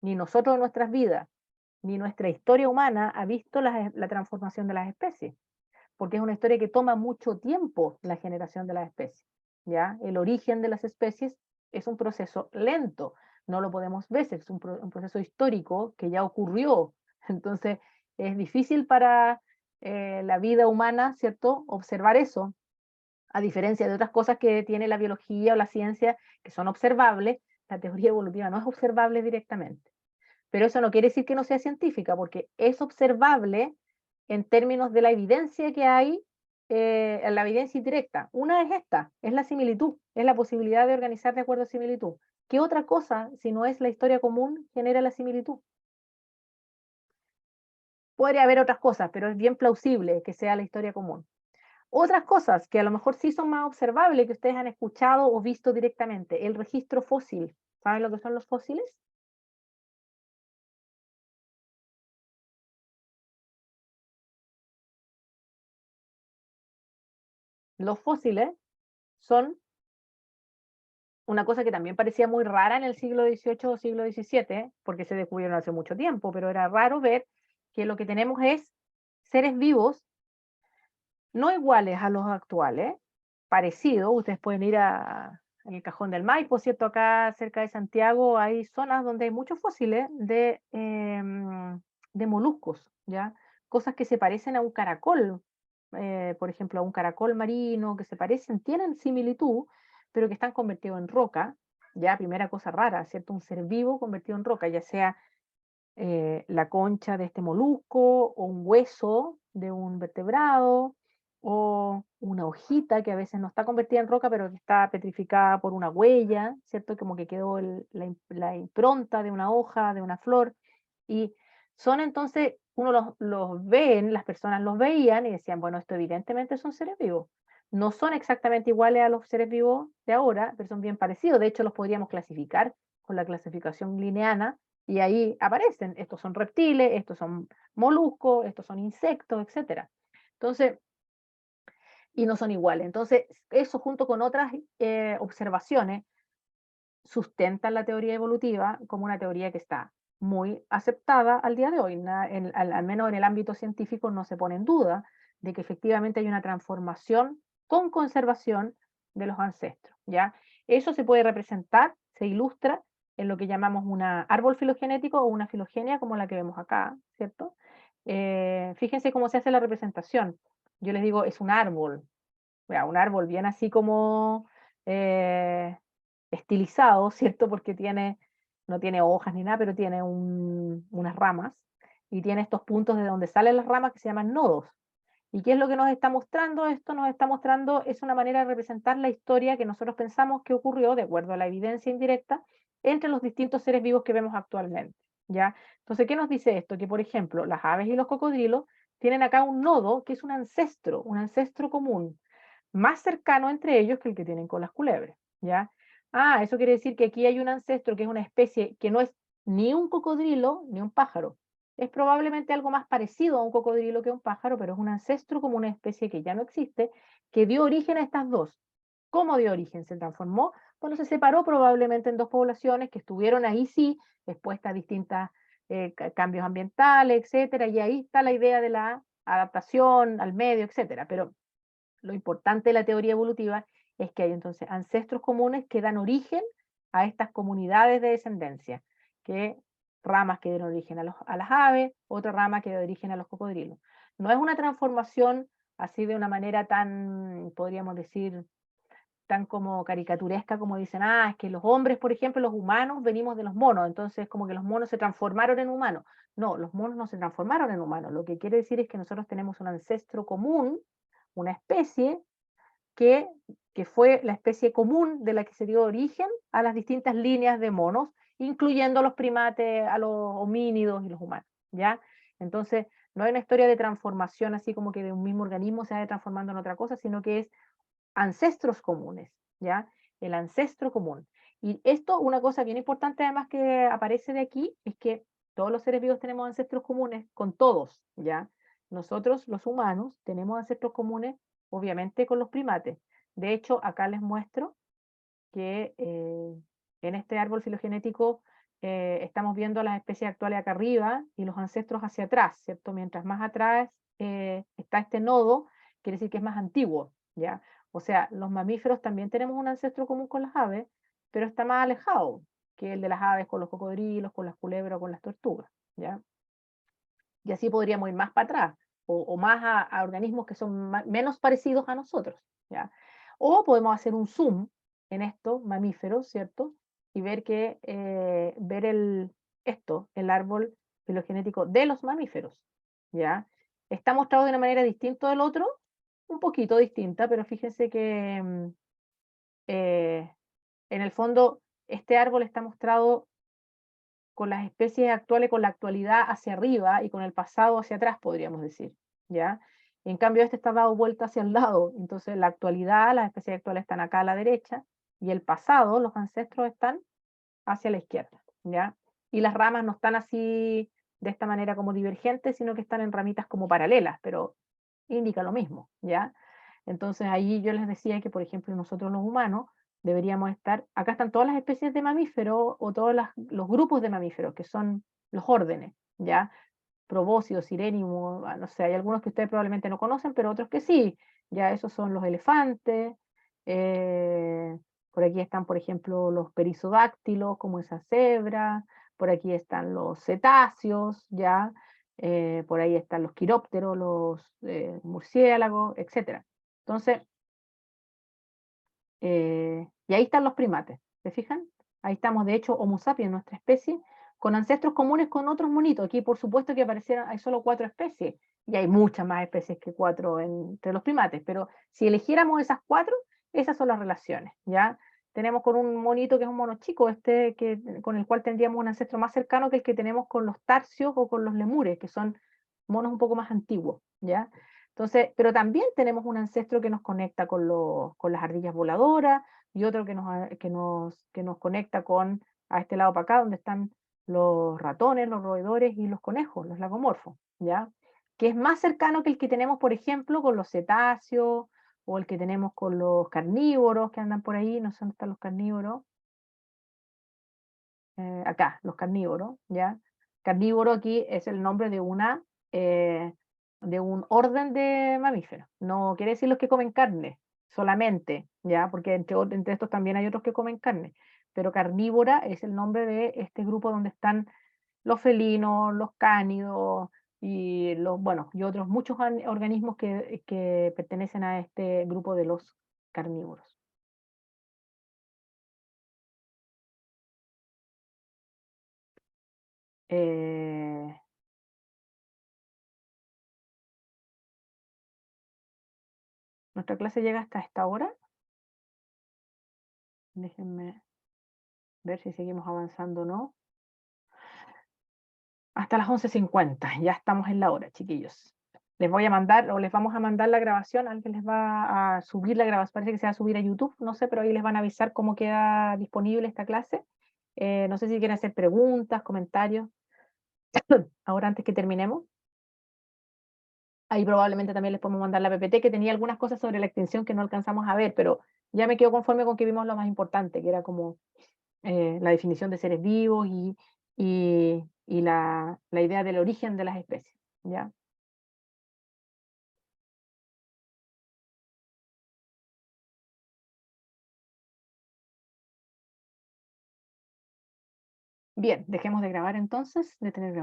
Ni nosotros en nuestras vidas, ni nuestra historia humana ha visto la transformación de las especies, porque es una historia que toma mucho tiempo la generación de las especies, ¿ya? El origen de las especies es un proceso lento, no lo podemos ver, es un proceso histórico que ya ocurrió, entonces es difícil para la vida humana, ¿cierto?, observar eso, a diferencia de otras cosas que tiene la biología o la ciencia que son observables, la teoría evolutiva no es observable directamente. Pero eso no quiere decir que no sea científica, porque es observable en términos de la evidencia que hay, la evidencia indirecta. Una es esta, es la similitud, es la posibilidad de organizar de acuerdo a similitud. ¿Qué otra cosa, si no es la historia común, genera la similitud? Podría haber otras cosas, pero es bien plausible que sea la historia común. Otras cosas que a lo mejor sí son más observables, que ustedes han escuchado o visto directamente, el registro fósil. ¿Saben lo que son los fósiles? Los fósiles son una cosa que también parecía muy rara en el siglo XVIII o siglo XVII, porque se descubrieron hace mucho tiempo, pero era raro ver que lo que tenemos es seres vivos no iguales a los actuales, parecidos. Ustedes pueden ir en el Cajón del Maipo, ¿cierto? Acá cerca de Santiago hay zonas donde hay muchos fósiles de moluscos, ¿ya? Cosas que se parecen a un caracol, por ejemplo, a un caracol marino, que se parecen, tienen similitud, pero que están convertidos en roca, ya, primera cosa rara, ¿cierto? Un ser vivo convertido en roca, ya sea la concha de este molusco, o un hueso de un vertebrado, o una hojita que a veces no está convertida en roca, pero que está petrificada por una huella, ¿cierto? Como que quedó la impronta de una hoja, de una flor. Y son entonces, uno los ven, las personas los veían y decían, bueno, esto evidentemente son seres vivos. No son exactamente iguales a los seres vivos de ahora, pero son bien parecidos. De hecho, los podríamos clasificar con la clasificación linneana, y ahí aparecen, estos son reptiles, estos son moluscos, estos son insectos, etcétera. Entonces, y no son iguales. Entonces, eso junto con otras observaciones sustentan la teoría evolutiva como una teoría que está muy aceptada al día de hoy. Al menos en el ámbito científico no se pone en duda de que efectivamente hay una transformación con conservación de los ancestros, ¿ya? Eso se puede representar, se ilustra en lo que llamamos un árbol filogenético o una filogenia como la que vemos acá, ¿cierto? Fíjense cómo se hace la representación. Yo les digo, es un árbol, un árbol bien así como eh, estilizado, ¿cierto? Porque no tiene hojas ni nada, pero tiene unas ramas. y tiene estos puntos de donde salen las ramas que se llaman nodos. ¿Y qué es lo que nos está mostrando? Esto nos está mostrando, es una manera de representar la historia que nosotros pensamos que ocurrió, de acuerdo a la evidencia indirecta, entre los distintos seres vivos que vemos actualmente, ¿ya? Entonces, ¿qué nos dice esto? Que, por ejemplo, las aves y los cocodrilos tienen acá un nodo que es un ancestro común, más cercano entre ellos que el que tienen con las culebras, ¿ya? Ah, eso quiere decir que aquí hay un ancestro que es una especie que no es ni un cocodrilo ni un pájaro. Es probablemente algo más parecido a un cocodrilo que a un pájaro, pero es un ancestro como una especie que ya no existe, que dio origen a estas dos. ¿Cómo dio origen? Se transformó, bueno, se separó probablemente en dos poblaciones que estuvieron ahí sí, expuestas a distintos cambios ambientales, etcétera, y ahí está la idea de la adaptación al medio, etcétera. Pero lo importante de la teoría evolutiva es que hay entonces ancestros comunes que dan origen a estas comunidades de descendencia, que ramas que dieron origen a las aves, otra rama que dio origen a los cocodrilos. No es una transformación así de una manera tan, podríamos decir, tan como caricaturesca como dicen, ah, es que los hombres, por ejemplo, los humanos, venimos de los monos, entonces como que los monos se transformaron en humanos. No, los monos no se transformaron en humanos. Lo que quiere decir es que nosotros tenemos un ancestro común, una especie que, que fue la especie común de la que se dio origen a las distintas líneas de monos, incluyendo a los primates, a los homínidos y los humanos, ¿ya? Entonces, no hay una historia de transformación así como que de un mismo organismo se vaya transformando en otra cosa, sino que es ancestros comunes, ¿ya? El ancestro común. Y esto, una cosa bien importante además que aparece de aquí, es que todos los seres vivos tenemos ancestros comunes con todos, ¿ya? Nosotros, los humanos, tenemos ancestros comunes, obviamente, con los primates. De hecho, acá les muestro que en este árbol filogenético estamos viendo las especies actuales acá arriba y los ancestros hacia atrás, ¿cierto? Mientras más atrás está este nodo, quiere decir que es más antiguo, ¿ya? O sea, los mamíferos también tenemos un ancestro común con las aves, pero está más alejado que el de las aves con los cocodrilos, con las culebras, con las tortugas, ¿ya? Y así podríamos ir más para atrás, o más a organismos que son menos parecidos a nosotros, ¿ya? O podemos hacer un zoom en estos mamíferos, ¿cierto? Y ver que, ver el árbol filogenético de los mamíferos, ¿ya? Está mostrado de una manera distinta del otro, un poquito distinta, pero fíjense que en el fondo este árbol está mostrado con las especies actuales, con la actualidad hacia arriba y con el pasado hacia atrás, podríamos decir, ¿ya? En cambio, este está dado vuelta hacia el lado, entonces la actualidad, las especies actuales están acá a la derecha, y el pasado, los ancestros están hacia la izquierda, ¿ya? Y las ramas no están así de esta manera como divergentes, sino que están en ramitas como paralelas, pero indica lo mismo, ¿ya? Entonces ahí yo les decía que, por ejemplo, nosotros los humanos deberíamos estar, acá están todas las especies de mamíferos o todos los grupos de mamíferos, que son los órdenes, ¿ya? Probóscido, Sirenium, no sé, hay algunos que ustedes probablemente no conocen, pero otros que sí, ya esos son los elefantes, por aquí están, por ejemplo, los perisodáctilos, como esa cebra, por aquí están los cetáceos, ya, por ahí están los quirópteros, los murciélagos, etcétera. Entonces, y ahí están los primates, ¿se fijan? Ahí estamos, de hecho, Homo sapiens, nuestra especie, con ancestros comunes con otros monitos. Aquí, por supuesto, que aparecieron, hay solo 4 especies, y hay muchas más especies que 4 entre los primates, pero si eligiéramos esas 4, esas son las relaciones, ¿ya? Tenemos con un monito que es un mono chico, con el cual tendríamos un ancestro más cercano que el que tenemos con los tarsios o con los lemures, que son monos un poco más antiguos, ¿ya? Entonces, pero también tenemos un ancestro que nos conecta con las ardillas voladoras y otro que nos conecta con, a este lado para acá, donde están los ratones, los roedores y los conejos, los lagomorfos, ¿ya? Que es más cercano que el que tenemos, por ejemplo, con los cetáceos o el que tenemos con los carnívoros que andan por ahí, no sé dónde están los carnívoros, acá, los carnívoros, ¿ya? Carnívoro aquí es el nombre eh, de un orden de mamíferos. No quiere decir los que comen carne solamente, ¿ya? Porque entre estos también hay otros que comen carne. Pero carnívora es el nombre de este grupo donde están los felinos, los cánidos y bueno, y otros muchos organismos que pertenecen a este grupo de los carnívoros. Eh, Nuestra clase llega hasta esta hora. Déjenme ver si seguimos avanzando o no. Hasta las 11:50, ya estamos en la hora, chiquillos. Les voy a mandar, o les vamos a mandar la grabación, alguien les va a subir la grabación, parece que se va a subir a YouTube, no sé, pero ahí les van a avisar cómo queda disponible esta clase. No sé si quieren hacer preguntas, comentarios, ahora antes que terminemos. Ahí probablemente también les podemos mandar la PPT, que tenía algunas cosas sobre la extensión que no alcanzamos a ver, pero ya me quedo conforme con que vimos lo más importante, que era como la definición de seres vivos y la idea del origen de las especies, ¿ya? Bien, dejemos de grabar entonces, de tener